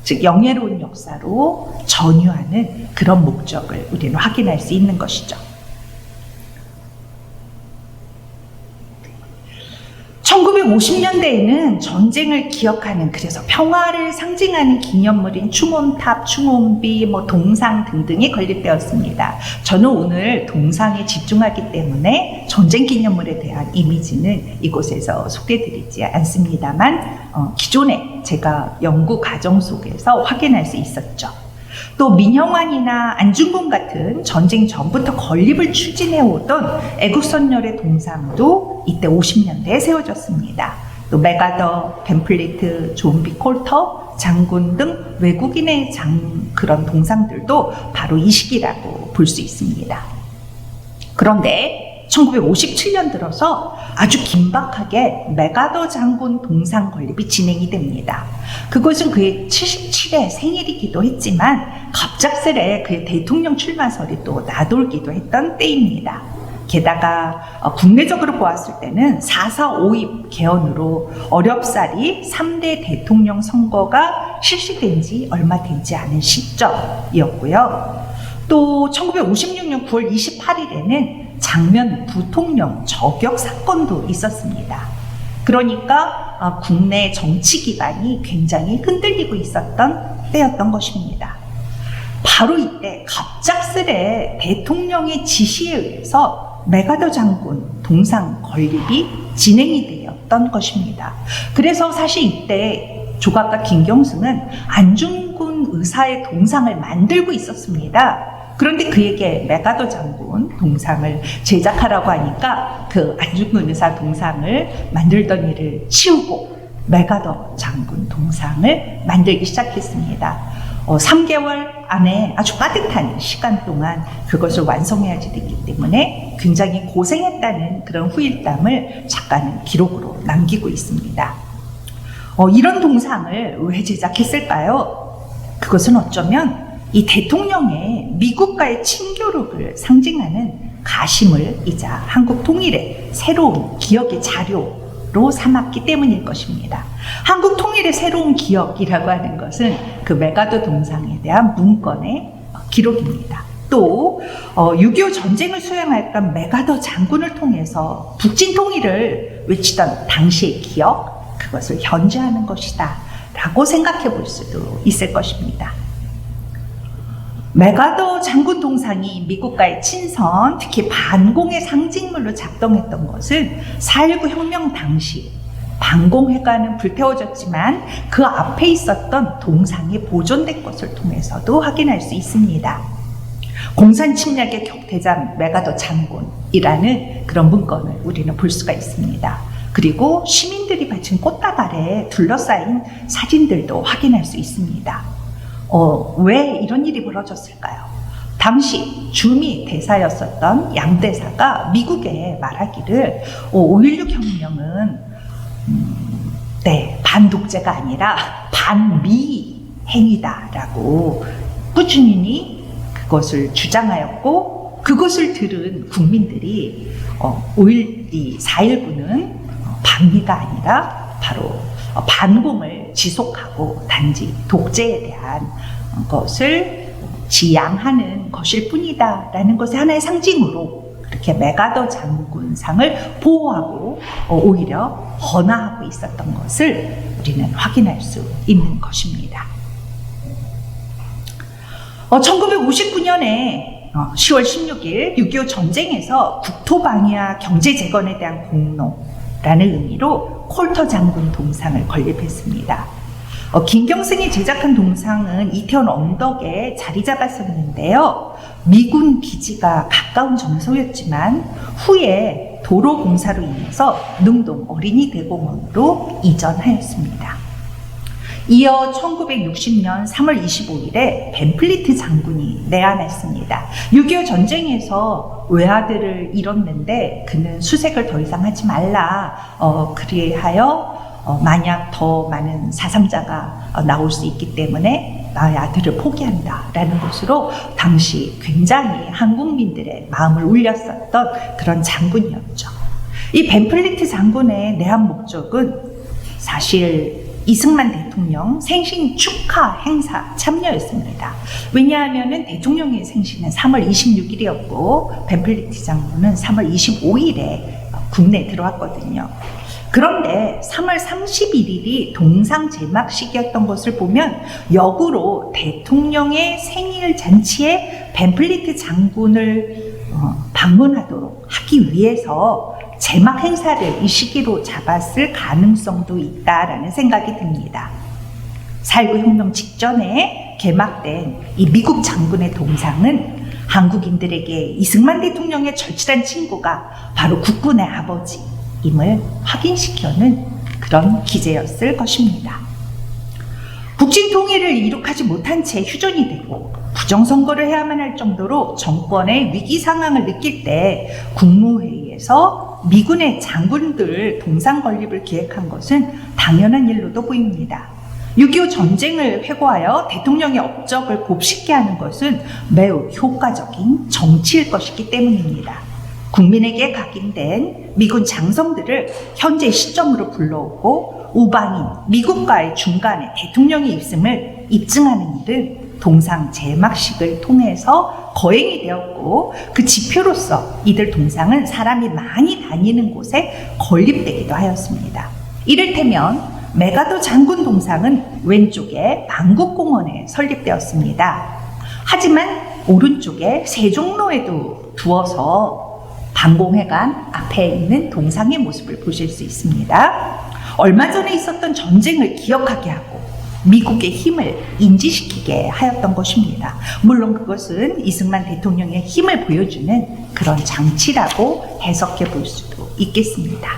즉 영예로운 역사로 전유하는 그런 목적을 우리는 확인할 수 있는 것이죠. 1950년대에는 전쟁을 기억하는, 그래서 평화를 상징하는 기념물인 충원탑, 충원비, 동상 등등이 건립되었습니다. 저는 오늘 동상에 집중하기 때문에 전쟁 기념물에 대한 이미지는 이곳에서 소개드리지 않습니다만 기존에 제가 연구 과정 속에서 확인할 수 있었죠. 또 민형환이나 안중근 같은 전쟁 전부터 건립을 추진해오던 애국선열의 동상도 이때 50년대에 세워졌습니다. 또 맥아더, 벤 플리트, 존 B. 콜터 장군 등 외국인의 그런 동상들도 바로 이 시기라고 볼 수 있습니다. 그런데 1957년 들어서 아주 긴박하게 맥아더 장군 동상 건립이 진행이 됩니다. 그것은 그의 77회 생일이기도 했지만 갑작스레 그의 대통령 출마설이 또 나돌기도 했던 때입니다. 게다가 국내적으로 보았을 때는 4.4.5입 개헌으로 어렵사리 3대 대통령 선거가 실시된 지 얼마 되지 않은 시점이었고요. 또 1956년 9월 28일에는 장면 부통령 저격 사건도 있었습니다. 그러니까 국내 정치 기반이 굉장히 흔들리고 있었던 때였던 것입니다. 바로 이때 갑작스레 대통령의 지시에 의해서 메가더 장군 동상 건립이 진행이 되었던 것입니다. 그래서 사실 이때 조각가 김경승은 안중근 의사의 동상을 만들고 있었습니다. 그런데 그에게 메가더 장군 동상을 제작하라고 하니까 그 안중근 의사 동상을 만들던 일을 치우고 메가더 장군 동상을 만들기 시작했습니다. 3개월 안에 아주 빠듯한 시간 동안 그것을 완성해야지 됐기 때문에 굉장히 고생했다는 그런 후일담을 작가는 기록으로 남기고 있습니다. 이런 동상을 왜 제작했을까요? 그것은 어쩌면 이 대통령의 미국과의 친교력을 상징하는 가시물이자 한국 통일의 새로운 기억의 자료로 삼았기 때문일 것입니다. 한국 통일의 새로운 기억이라고 하는 것은 그 메가더 동상에 대한 문건의 기록입니다. 또 6.25 전쟁을 수행했던 메가더 장군을 통해서 북진 통일을 외치던 당시의 기억, 그것을 현재하는 것이다 라고 생각해 볼 수도 있을 것입니다. 메가더 장군 동상이 미국과의 친선, 특히 반공의 상징물로 작동했던 것은 4.19 혁명 당시 반공회관은 불태워졌지만 그 앞에 있었던 동상이 보존된 것을 통해서도 확인할 수 있습니다. 공산 침략의 격퇴장 메가더 장군이라는 그런 문건을 우리는 볼 수가 있습니다. 그리고 시민들이 바친 꽃다발에 둘러싸인 사진들도 확인할 수 있습니다. 왜 이런 일이 벌어졌을까요? 당시 주미 대사였었던 양 대사가 미국에 말하기를 5.16 혁명은 반독재가 아니라 반미 행위다라고 꾸준히 그것을 주장하였고, 그것을 들은 국민들이 4.19는 반미가 아니라 바로 반공을 지속하고 단지 독재에 대한 것을 지향하는 것일 뿐이다 라는 것의 하나의 상징으로 그렇게 메가더 장군상을 보호하고 오히려 헌화하고 있었던 것을 우리는 확인할 수 있는 것입니다. 1959년에 10월 16일 6.25 전쟁에서 국토 방위와 경제 재건에 대한 공로라는 의미로 콜터 장군 동상을 건립했습니다. 김경승이 제작한 동상은 이태원 언덕에 자리 잡았었는데요. 미군 기지가 가까운 장소였지만 후에 도로 공사로 인해서 능동 어린이 대공원으로 이전하였습니다. 이어 1960년 3월 25일에 벤플리트 장군이 내한했습니다. 6.25 전쟁에서 외아들을 잃었는데 그는 수색을 더 이상 하지 말라. 그리하여 만약 더 많은 사상자가 나올 수 있기 때문에 나의 아들을 포기한다 라는 것으로 당시 굉장히 한국민들의 마음을 울렸었던 그런 장군이었죠. 이 벤플리트 장군의 내한 목적은 사실 이승만 대통령 생신 축하 행사 참여였습니다. 왜냐하면 대통령의 생신은 3월 26일이었고 벤플리트 장군은 3월 25일에 국내에 들어왔거든요. 그런데 3월 31일이 동상 제막식이었던 것을 보면 역으로 대통령의 생일 잔치에 벤플리트 장군을 방문하도록 하기 위해서 제막 행사를 이 시기로 잡았을 가능성도 있다라는 생각이 듭니다. 4.19 혁명 직전에 개막된 이 미국 장군의 동상은 한국인들에게 이승만 대통령의 절친한 친구가 바로 국군의 아버지임을 확인시켜는 그런 기제였을 것입니다. 북진 통일을 이룩하지 못한 채 휴전이 되고 부정선거를 해야만 할 정도로 정권의 위기 상황을 느낄 때 국무회의에서 미군의 장군들 동상 건립을 기획한 것은 당연한 일로도 보입니다. 6.25 전쟁을 회고하여 대통령의 업적을 곱씹게 하는 것은 매우 효과적인 정치일 것이기 때문입니다. 국민에게 각인된 미군 장성들을 현재 시점으로 불러오고 우방인 미국과의 중간에 대통령이 있음을 입증하는 일은 동상 제막식을 통해서 거행이 되었고 그 지표로서 이들 동상은 사람이 많이 다니는 곳에 건립되기도 하였습니다. 이를테면 메가더 장군 동상은 왼쪽에 만국공원에 설립되었습니다. 하지만 오른쪽에 세종로에도 두어서 방공회관 앞에 있는 동상의 모습을 보실 수 있습니다. 얼마 전에 있었던 전쟁을 기억하게 하고 미국의 힘을 인지시키게 하였던 것입니다. 물론 그것은 이승만 대통령의 힘을 보여주는 그런 장치라고 해석해 볼 수도 있겠습니다.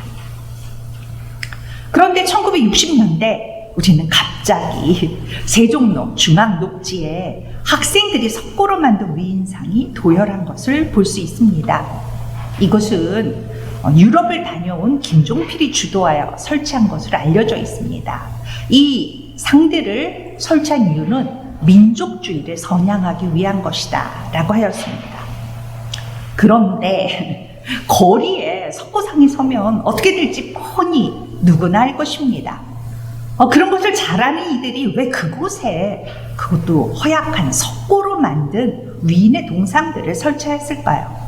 그런데 1960년대 우리는 갑자기 세종로 중앙 녹지에 학생들이 석고로 만든 위인상이 도열한 것을 볼 수 있습니다. 이것은 유럽을 다녀온 김종필이 주도하여 설치한 것으로 알려져 있습니다. 이 상들을 설치한 이유는 민족주의를 선양하기 위한 것이다 라고 하였습니다. 그런데 거리에 석고상이 서면 어떻게 될지 뻔히 누구나 알 것입니다. 그런 것을 잘 아는 이들이 왜 그곳에 그것도 허약한 석고로 만든 위인의 동상들을 설치했을까요?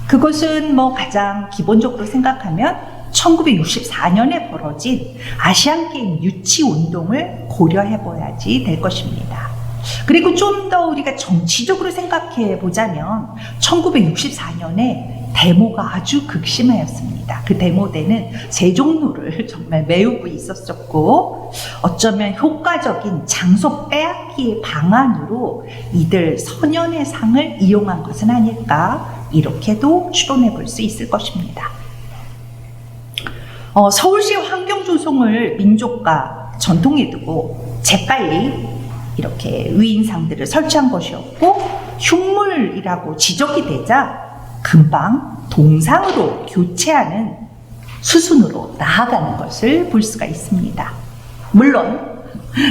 그것은 가장 기본적으로 생각하면 1964년에 벌어진 아시안게임 유치 운동을 고려해 봐야지 될 것입니다. 그리고 좀 더 우리가 정치적으로 생각해 보자면 1964년에 데모가 아주 극심하였습니다. 그 데모 때는 세종로를 정말 메우고 있었었고 어쩌면 효과적인 장소 빼앗기의 방안으로 이들 선연의 상을 이용한 것은 아닐까 이렇게도 추론해 볼 수 있을 것입니다. 서울시 환경조성을 민족과 전통에 두고 재빨리 이렇게 위인상들을 설치한 것이었고 흉물이라고 지적이 되자 금방 동상으로 교체하는 수순으로 나아가는 것을 볼 수가 있습니다. 물론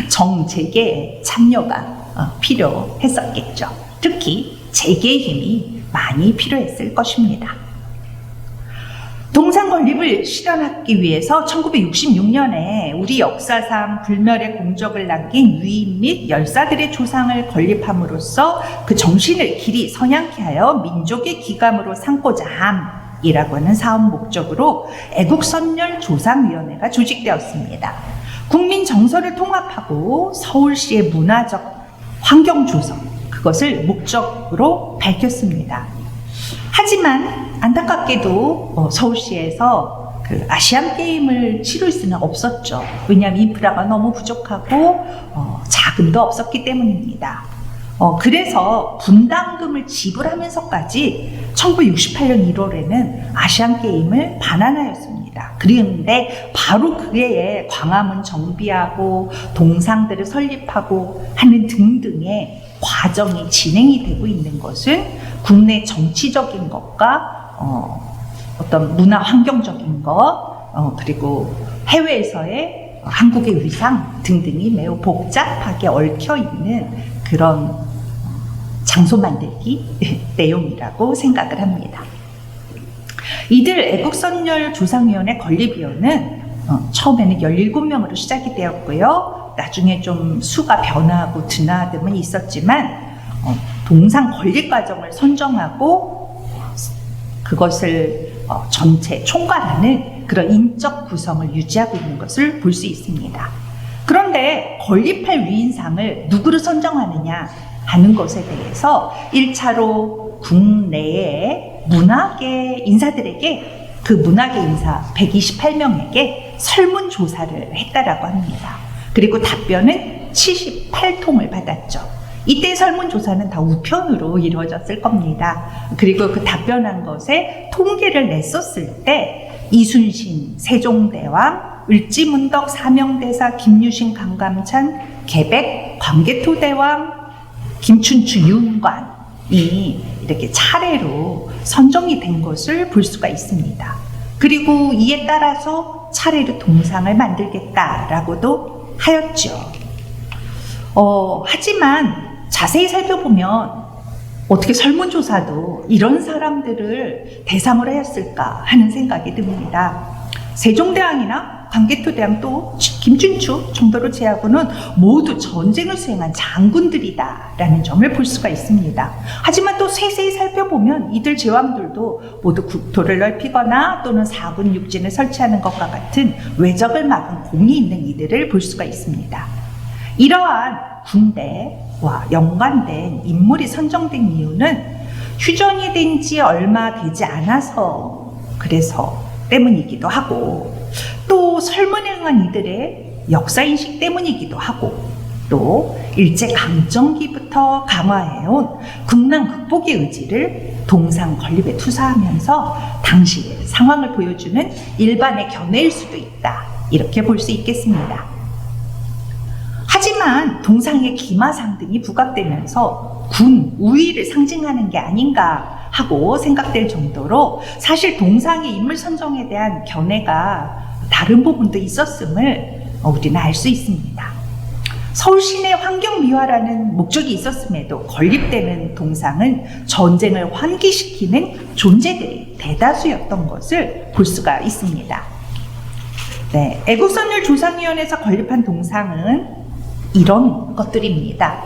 정재계의 참여가 필요했었겠죠. 특히 재계의 힘이 많이 필요했을 것입니다. 동상 건립을 실현하기 위해서 1966년에 우리 역사상 불멸의 공적을 남긴 위인 및 열사들의 조상을 건립함으로써 그 정신을 길이 선양케 하여 민족의 기감으로 삼고자 함이라고 하는 사업 목적으로 애국선열 조상위원회가 조직되었습니다. 국민 정서를 통합하고 서울시의 문화적 환경 조성 그것을 목적으로 밝혔습니다. 하지만 안타깝게도 서울시에서 그 아시안 게임을 치를 수는 없었죠. 왜냐하면 인프라가 너무 부족하고 자금도 없었기 때문입니다. 그래서 분담금을 지불하면서까지 1968년 1월에는 아시안 게임을 반환하였습니다. 그런데 바로 그해에 광화문 정비하고 동상들을 설립하고 하는 등등의 과정이 진행이 되고 있는 것은 국내 정치적인 것과 어떤 문화 환경적인 것 그리고 해외에서의 한국의 위상 등등이 매우 복잡하게 얽혀 있는 그런 장소 만들기 내용이라고 생각을 합니다. 이들 애국선열 조상위원회 건립위원은 처음에는 17명으로 시작이 되었고요. 나중에 좀 수가 변화하고 드나듦은 있었지만 동상 건립 과정을 선정하고 그것을 전체 총괄하는 그런 인적 구성을 유지하고 있는 것을 볼 수 있습니다. 그런데 건립할 위인상을 누구로 선정하느냐 하는 것에 대해서 1차로 국내의 문화계 인사들에게 그 문화계 인사 128명에게 설문조사를 했다라고 합니다. 그리고 답변은 78통을 받았죠. 이때 설문조사는 다 우편으로 이루어졌을 겁니다. 그리고 그 답변한 것에 통계를 냈었을 때 이순신, 세종대왕, 을지문덕, 사명대사, 김유신, 강감찬, 개백, 광개토대왕, 김춘추, 윤관이 이렇게 차례로 선정이 된 것을 볼 수가 있습니다. 그리고 이에 따라서 차례로 동상을 만들겠다라고도 하였죠. 하지만 자세히 살펴보면 어떻게 설문조사도 이런 사람들을 대상으로 했을까 하는 생각이 듭니다. 세종대왕이나 광개토대왕 또 김춘추 정도를 제하고는 모두 전쟁을 수행한 장군들이다라는 점을 볼 수가 있습니다. 하지만 또 세세히 살펴보면 이들 제왕들도 모두 국토를 넓히거나 또는 사군 육진을 설치하는 것과 같은 외적을 막은 공이 있는 이들을 볼 수가 있습니다. 이러한 군대, 와 연관된 인물이 선정된 이유는 휴전이 된 지 얼마 되지 않아서 그래서 때문이기도 하고 또 설문행한 이들의 역사인식 때문이기도 하고 또 일제강점기부터 강화해온 국난 극복의 의지를 동상 건립에 투사하면서 당시의 상황을 보여주는 일반의 견해일 수도 있다. 이렇게 볼 수 있겠습니다. 하지만 동상의 기마상 등이 부각되면서 군 우위를 상징하는 게 아닌가 하고 생각될 정도로 사실 동상의 인물 선정에 대한 견해가 다른 부분도 있었음을 우리는 알 수 있습니다. 서울 시내 환경 미화라는 목적이 있었음에도 건립되는 동상은 전쟁을 환기시키는 존재들이 대다수였던 것을 볼 수가 있습니다. 네, 애국선열 조상위원회에서 건립한 동상은 이런 것들입니다.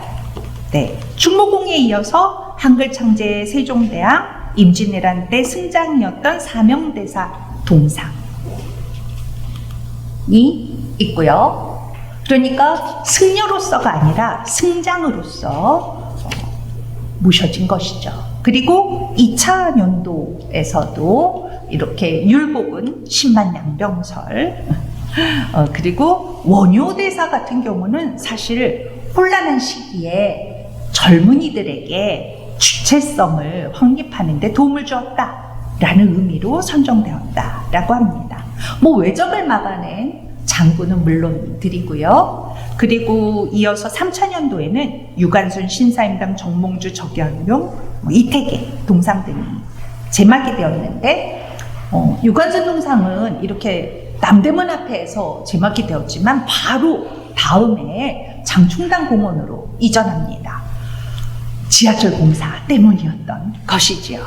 네, 충무공에 이어서 한글 창제 세종대왕 임진왜란 때 승장이었던 사명대사 동상이 있고요. 그러니까 승려로서가 아니라 승장으로서 모셔진 것이죠. 그리고 2차 년도에서도 이렇게 율곡은 10만 양병설 그리고 원효대사 같은 경우는 사실 혼란한 시기에 젊은이들에게 주체성을 확립하는 데 도움을 주었다라는 의미로 선정되었다라고 합니다. 외적을 막아낸 장군은 물론 드리고요. 그리고 이어서 3차년도에는 유관순, 신사임당, 정몽주, 적연용, 이태계 동상 등이 제막이 되었는데 유관순 동상은 이렇게 남대문 앞에서 제막이 되었지만 바로 다음에 장충당 공원으로 이전합니다. 지하철 공사 때문이었던 것이지요.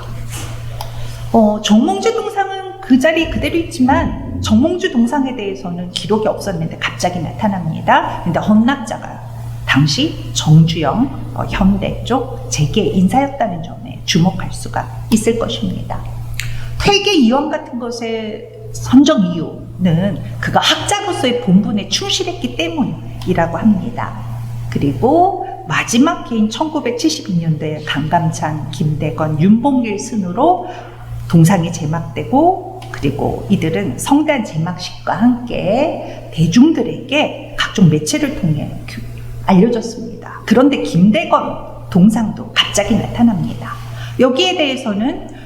정몽주 동상은 그 자리 그대로 있지만 정몽주 동상에 대해서는 기록이 없었는데 갑자기 나타납니다. 근데 헌납자가 당시 정주영 현대 쪽 재계 인사였다는 점에 주목할 수가 있을 것입니다. 퇴계 이원 같은 것의 선정 이유는 그가 학자로서의 본분에 충실했기 때문이라고 합니다. 그리고 마지막 해인 1972년도에 강감찬, 김대건, 윤봉길 순으로 동상이 제막되고 그리고 이들은 성대한 제막식과 함께 대중들에게 각종 매체를 통해 알려졌습니다. 그런데 김대건 동상도 갑자기 나타납니다. 여기에 대해서는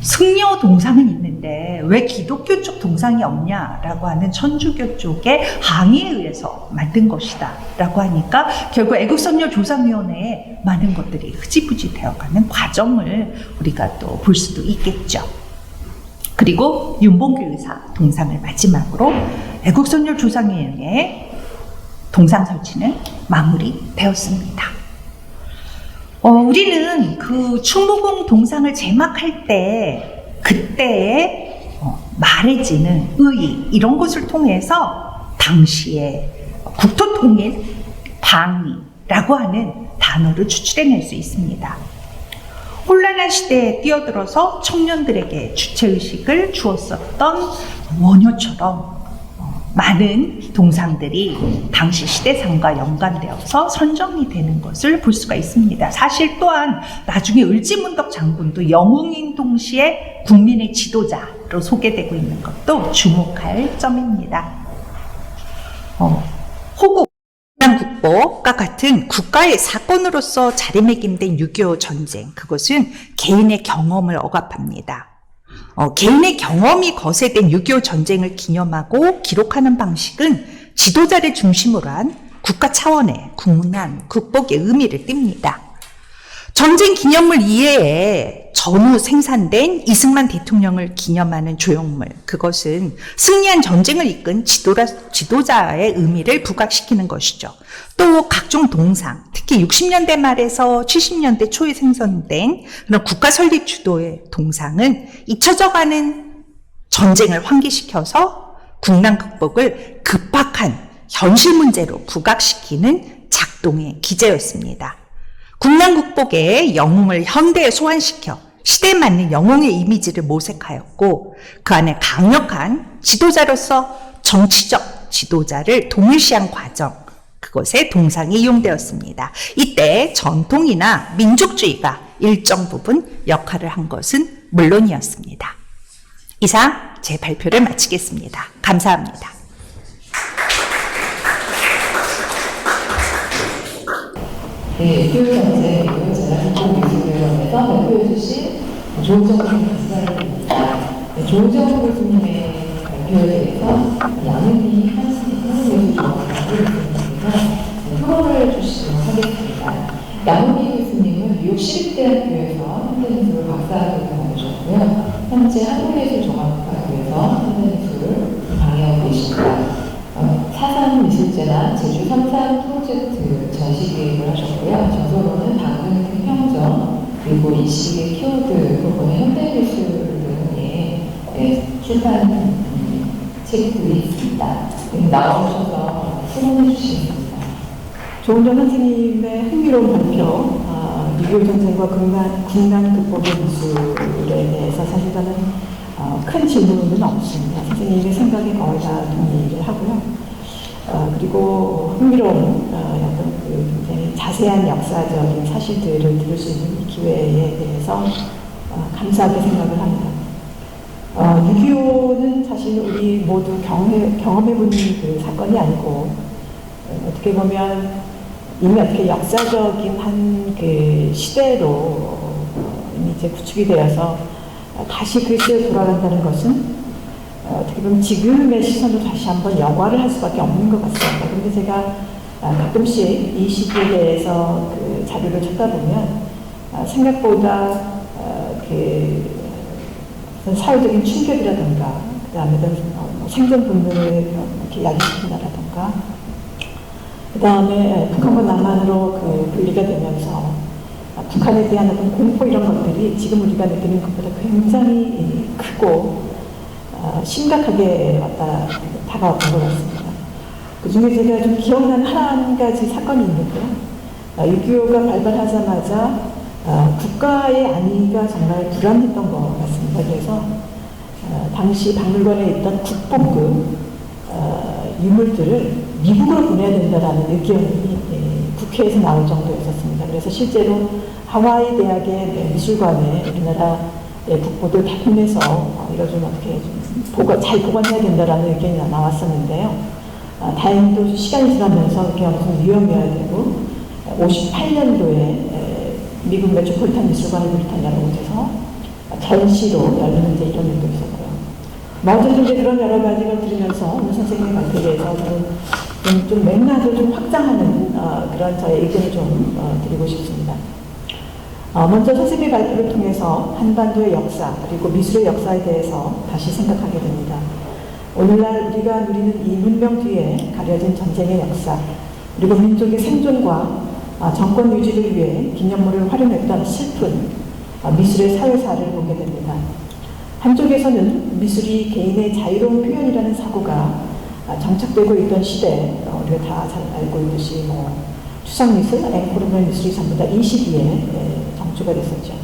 승려 동상은 있는데 왜 기독교 쪽 동상이 없냐라고 하는 천주교 쪽의 항의에 의해서 만든 것이다 라고 하니까 결국 애국선열 조상위원회에 많은 것들이 흐지부지 되어가는 과정을 우리가 또 볼 수도 있겠죠. 그리고 윤봉길 의사 동상을 마지막으로 애국선열 조상위원회의 동상 설치는 마무리되었습니다. 우리는 그 충무공 동상을 제막할 때 그때의 말해지는 의의 이런 것을 통해서 당시의 국토통일 방위라고 하는 단어를 추출해낼 수 있습니다. 혼란한 시대에 뛰어들어서 청년들에게 주체의식을 주었었던 원효처럼 많은 동상들이 당시 시대상과 연관되어서 선정이 되는 것을 볼 수가 있습니다. 사실 또한 나중에 을지문덕 장군도 영웅인 동시에 국민의 지도자로 소개되고 있는 것도 주목할 점입니다. 호국, 국보과 같은 국가의 사건으로서 자리매김된 6.25 전쟁, 그것은 개인의 경험을 억압합니다. 개인의 경험이 거세된 6.25 전쟁을 기념하고 기록하는 방식은 지도자를 중심으로 한 국가 차원의 국난, 극복의 의미를 띱니다. 전쟁 기념물 이외에 전후 생산된 이승만 대통령을 기념하는 조형물, 그것은 승리한 전쟁을 이끈 지도자의 의미를 부각시키는 것이죠. 또 각종 동상, 특히 60년대 말에서 70년대 초에 생성된 그런 국가 설립 주도의 동상은 잊혀져가는 전쟁을 환기시켜서 국난 극복을 급박한 현실 문제로 부각시키는 작동의 기제였습니다. 국난 극복의 영웅을 현대에 소환시켜 시대에 맞는 영웅의 이미지를 모색하였고 그 안에 강력한 지도자로서 정치적 지도자를 동일시한 과정, 그곳에 동상이 이용되었습니다. 이때 전통이나 민족주의가 일정 부분 역할을 한 것은 물론이었습니다. 이상 제 발표를 마치겠습니다. 감사합니다. 네, 교육경제 그리고 재난기술위원회에서 발표해 주신 조은정 교수님입니다. 네, 조은정 교수님의 발표에 대해서 양은희 한국예술종합학교 교수님께서 토론을 해주시도록 하겠습니다. 양은희 교수님은 뉴욕 시립대학교에서 현대미술 박사학위를 받으셨고요. 현재 한국예술종합학교에서 현대미술을 방해하고 계십니다. 사상미술제나 제주 3.3 프로젝트 전시기획을 하셨고요. 저서로는 당근 평정, 그리고 이시의 키워드 부분의 현대미술 등의 출판 책들이 있습니다. 나오셔서 수고해 주시겠습니다. 조은정 선생님의 흥미로운 발표, 6.25 전쟁과 국난 극복의 미술에 대해서 사실 저는 큰 질문은 없습니다. 선생님의 생각에 거의 다 동의를 하고요. 그리고 흥미로운 굉장히 자세한 역사적인 사실들을 들을 수 있는 이 기회에 대해서 감사하게 생각을 합니다. 6.25는 사실 우리 모두 경험해본 그 사건이 아니고 어떻게 보면 이미 어떻게 역사적인 한 그 시대로 이제 구축이 되어서 다시 그 시대로 돌아간다는 것은 어떻게 보면 지금의 시선으로 다시 한번 여과를 할 수밖에 없는 것 같습니다. 그런데 제가 가끔씩 이 시기에 대해서 그 자료를 찾아보면 생각보다 그 사회적인 충격이라든가 그 다음에 생존 본능을 이렇게 야기시킨다라든가 그 다음에 북한과 남한으로 그 분리가 되면서 북한에 대한 어떤 공포 이런 것들이 지금 우리가 느끼는 것보다 굉장히 크고 심각하게 다가왔던 것 같습니다. 그 중에 제가 좀 기억나는 한 가지 사건이 있는데요. 6.25가 발발하자마자 국가의 안위가 정말 불안했던 것 같습니다. 그래서 당시 박물관에 있던 국보급 유물들을 미국으로 보내야 된다라는 의견이 국회에서 나올 정도였었습니다. 그래서 실제로 하와이 대학의 미술관에 우리나라 국보들 다 보내서 이거 좀 어떻게 좀 잘 보관해야 된다라는 의견이 나왔었는데요. 다행히도 시간이 지나면서 이렇게 엄청 위험해야 되고 58년도에 미국 메트로폴리탄 미술관을 비롯한 여러 곳에서 전시로 열리는 이제 이런 일도 있었고요. 어쨌든 이제 그런 여러 가지를 들으면서 오늘 선생님의 발표에 대해서 저는 좀 맥락을 좀 확장하는 그런 저의 의견을 좀 드리고 싶습니다. 먼저 선생님의 발표를 통해서 한반도의 역사 그리고 미술의 역사에 대해서 다시 생각하게 됩니다. 오늘날 우리가 누리는 이 문명 뒤에 가려진 전쟁의 역사 그리고 민족의 생존과 정권 유지를 위해 기념물을 활용했던 슬픈 미술의 사회사를 보게 됩니다. 한쪽에서는 미술이 개인의 자유로운 표현이라는 사고가 정착되고 있던 시대, 우리가 다 잘 알고 있듯이 추상미술, 앵코르멀 미술이 전부 다 이 시기에 정주가 됐었죠.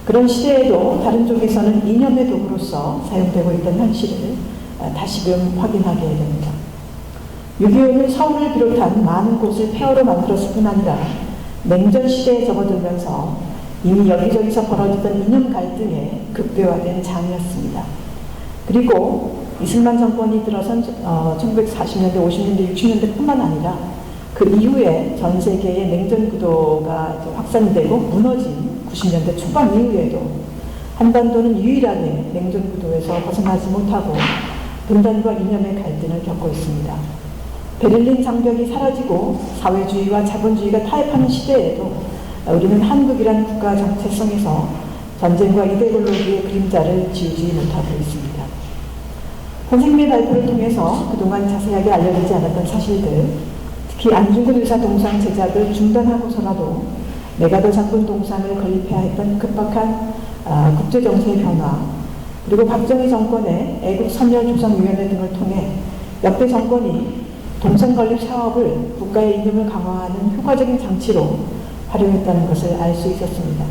그런 시대에도 다른 쪽에서는 이념의 도구로서 사용되고 있던 현실을 다시금 확인하게 됩니다. 6.25는 서울을 비롯한 많은 곳을 폐허로 만들었을 뿐 아니라 냉전 시대에 접어들면서 이미 여기저기서 벌어지던 이념 갈등에 극대화된 장이었습니다. 그리고 이승만 정권이 들어선 1940년대, 50년대, 60년대뿐만 아니라 그 이후에 전 세계의 냉전 구도가 확산되고 무너진 90년대 초반 이후에도 한반도는 유일하게 냉전 구도에서 벗어나지 못하고 분단과 이념의 갈등을 겪고 있습니다. 베를린 장벽이 사라지고 사회주의와 자본주의가 타협하는 시대에도 우리는 한국이란 국가 정체성에서 전쟁과 이데올로기의 그림자를 지우지 못하고 있습니다. 선생님의 발표를 통해서 그동안 자세하게 알려지지 않았던 사실들, 특히 안중근 의사 동상 제작을 중단하고서라도 메가더 장군 동상을 건립해야 했던 급박한 국제정세의 변화, 그리고 박정희 정권의 애국선열조성위원회 등을 통해 역대 정권이 동상 건립 사업을 국가의 이념을 강화하는 효과적인 장치로 활용했다는 것을 알 수 있었습니다.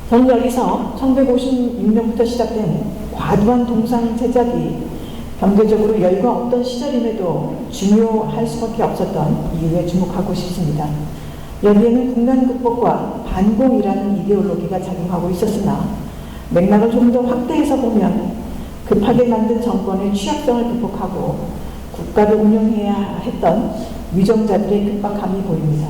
저는 여기서 1956년부터 시작된 과도한 동상 제작이 경제적으로 여유가 없던 시절임에도 중요할 수밖에 없었던 이유에 주목하고 싶습니다. 여기에는 국난 극복과 반공이라는 이데올로기가 작용하고 있었으나 맥락을 좀 더 확대해서 보면 급하게 만든 정권의 취약성을 극복하고 국가를 운영해야 했던 위정자들의 급박함이 보입니다.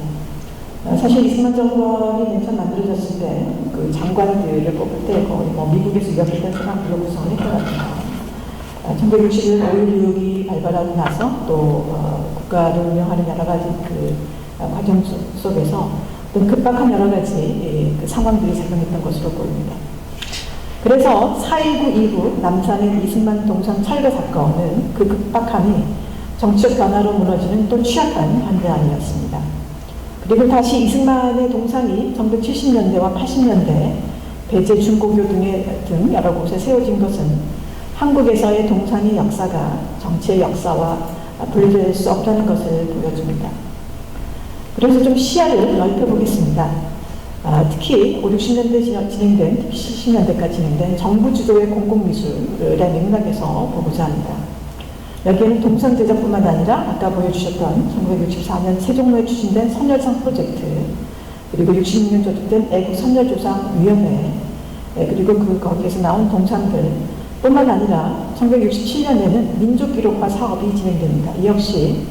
사실 이승만 정권이 맨 처음 만들어졌을 때 그 장관들을 뽑을 때 거의 미국에서 유학했던 사람들로 구성을 했던 것 같아요. 1961년 5.16이 발발하고 나서 또 국가를 운영하는 여러 가지 그 과정 속에서 어떤 급박한 여러 가지 그 상황들이 작용했던 것으로 보입니다. 그래서 4.19 이후 남산의 이승만 동상 철거 사건은 그 급박함이 정치적 변화로 무너지는 또 취약한 현대안이었습니다. 그리고 다시 이승만의 동상이 1970년대와 80년대 배제 중고교 등 여러 곳에 세워진 것은 한국에서의 동상의 역사가 정치의 역사와 분리될 수 없다는 것을 보여줍니다. 그래서 좀 시야를 넓혀보겠습니다. 특히 5, 60년대 진행된, 특히 70년대까지 진행된 정부 주도의 공공미술의 맥락에서 보고자 합니다. 여기에는 동상 제작뿐만 아니라 아까 보여주셨던 1964년 세종로에 추진된 선열상 프로젝트, 그리고 66년 조직된 애국선열조상위원회, 그리고 거기에서 나온 동상들 뿐만 아니라 1967년에는 민족기록화 사업이 진행됩니다. 이 역시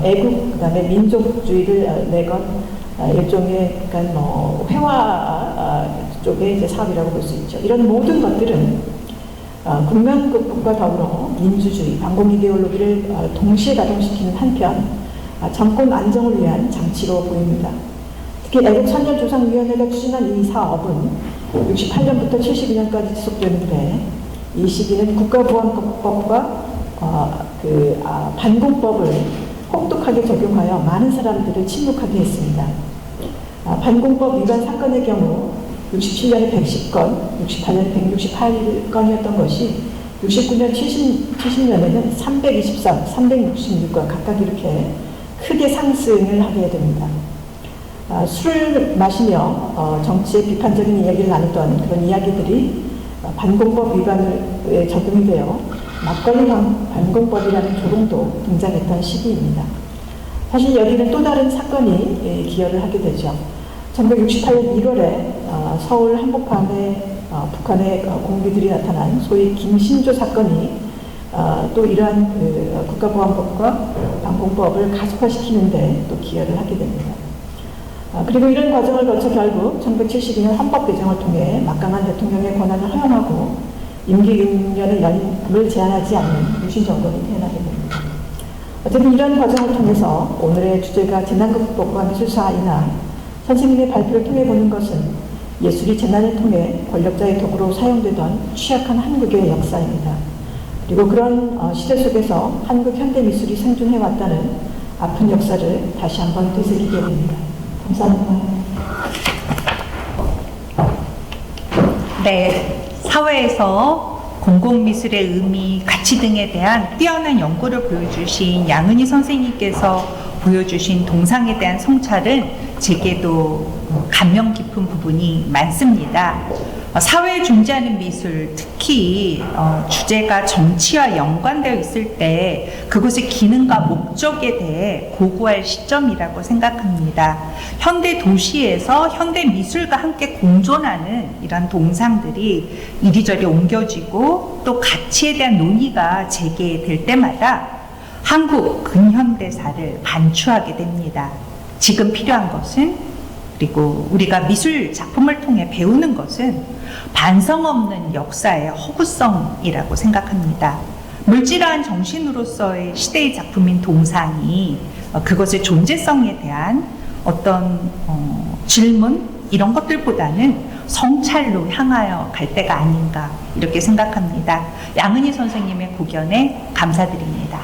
애국, 그 다음에 민족주의를 내건 일종의 약간 회화 쪽의 이제 사업이라고 볼 수 있죠. 이런 모든 것들은 국면 극복과 더불어 민주주의, 반공 이데올로기를 동시에 가동시키는 한편 정권 안정을 위한 장치로 보입니다. 특히 애국선열조상위원회가 추진한 이 사업은 68년부터 72년까지 지속되는데 이 시기는 국가보안법과 반공법을 혹독하게 적용하여 많은 사람들을 침묵하게 했습니다. 반공법 위반 사건의 경우 67년에 110건, 68년에 168건이었던 것이 69년, 70년에는 323, 366건 각각 이렇게 크게 상승을 하게 됩니다. 술을 마시며 정치에 비판적인 이야기를 나누던 그런 이야기들이 반공법 위반에 적용이 되어 막걸리 반공법이라는 조롱도 등장했던 시기입니다. 사실 여기는 또 다른 사건이 기여를 하게 되죠. 1968년 1월에 서울 한복판에 북한의 공비들이 나타난 소위 김신조 사건이 또 이러한 그 국가보안법과 반공법을 가속화시키는데 또 기여를 하게 됩니다. 그리고 이런 과정을 거쳐 결국 1972년 헌법 개정을 통해 막강한 대통령의 권한을 허용하고 임기 6년의 연임을 제한하지 않는 유신 정권이 태어나게 됩니다. 어쨌든 이런 과정을 통해서 오늘의 주제가 재난극복과 미술사이나 선생님의 발표를 통해 보는 것은 예술이 재난을 통해 권력자의 도구로 사용되던 취약한 한국의 역사입니다. 그리고 그런 시대 속에서 한국 현대미술이 생존해왔다는 아픈 역사를 다시 한번 되새기게 됩니다. 감사합니다. 네, 사회에서 공공미술의 의미, 가치 등에 대한 뛰어난 연구를 보여주신 양은희 선생님께서 보여주신 동상에 대한 성찰은 제게도 감명 깊은 부분이 많습니다. 사회에 존재하는 미술, 특히 주제가 정치와 연관되어 있을 때 그것의 기능과 목적에 대해 고고할 시점이라고 생각합니다. 현대 도시에서 현대 미술과 함께 공존하는 이런 동상들이 이리저리 옮겨지고 또 가치에 대한 논의가 제기될 때마다 한국 근현대사를 반추하게 됩니다. 지금 필요한 것은, 그리고 우리가 미술 작품을 통해 배우는 것은 반성 없는 역사의 허구성이라고 생각합니다. 물질화한 정신으로서의 시대의 작품인 동상이 그것의 존재성에 대한 어떤 질문 이런 것들보다는 성찰로 향하여 갈 때가 아닌가 이렇게 생각합니다. 양은희 선생님의 고견에 감사드립니다.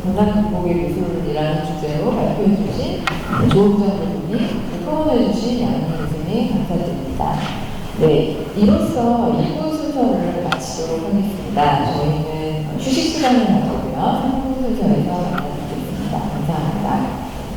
국난 극복의 미술이라는 주제로 발표해 주신 조은정 교수님, 토론해 주신 양은희 교수님 감사드립니다. 네, 이로써 2부 순서를 마치도록 하겠습니다. 저희는 휴식 시간을 가지고요. 3부 순서에서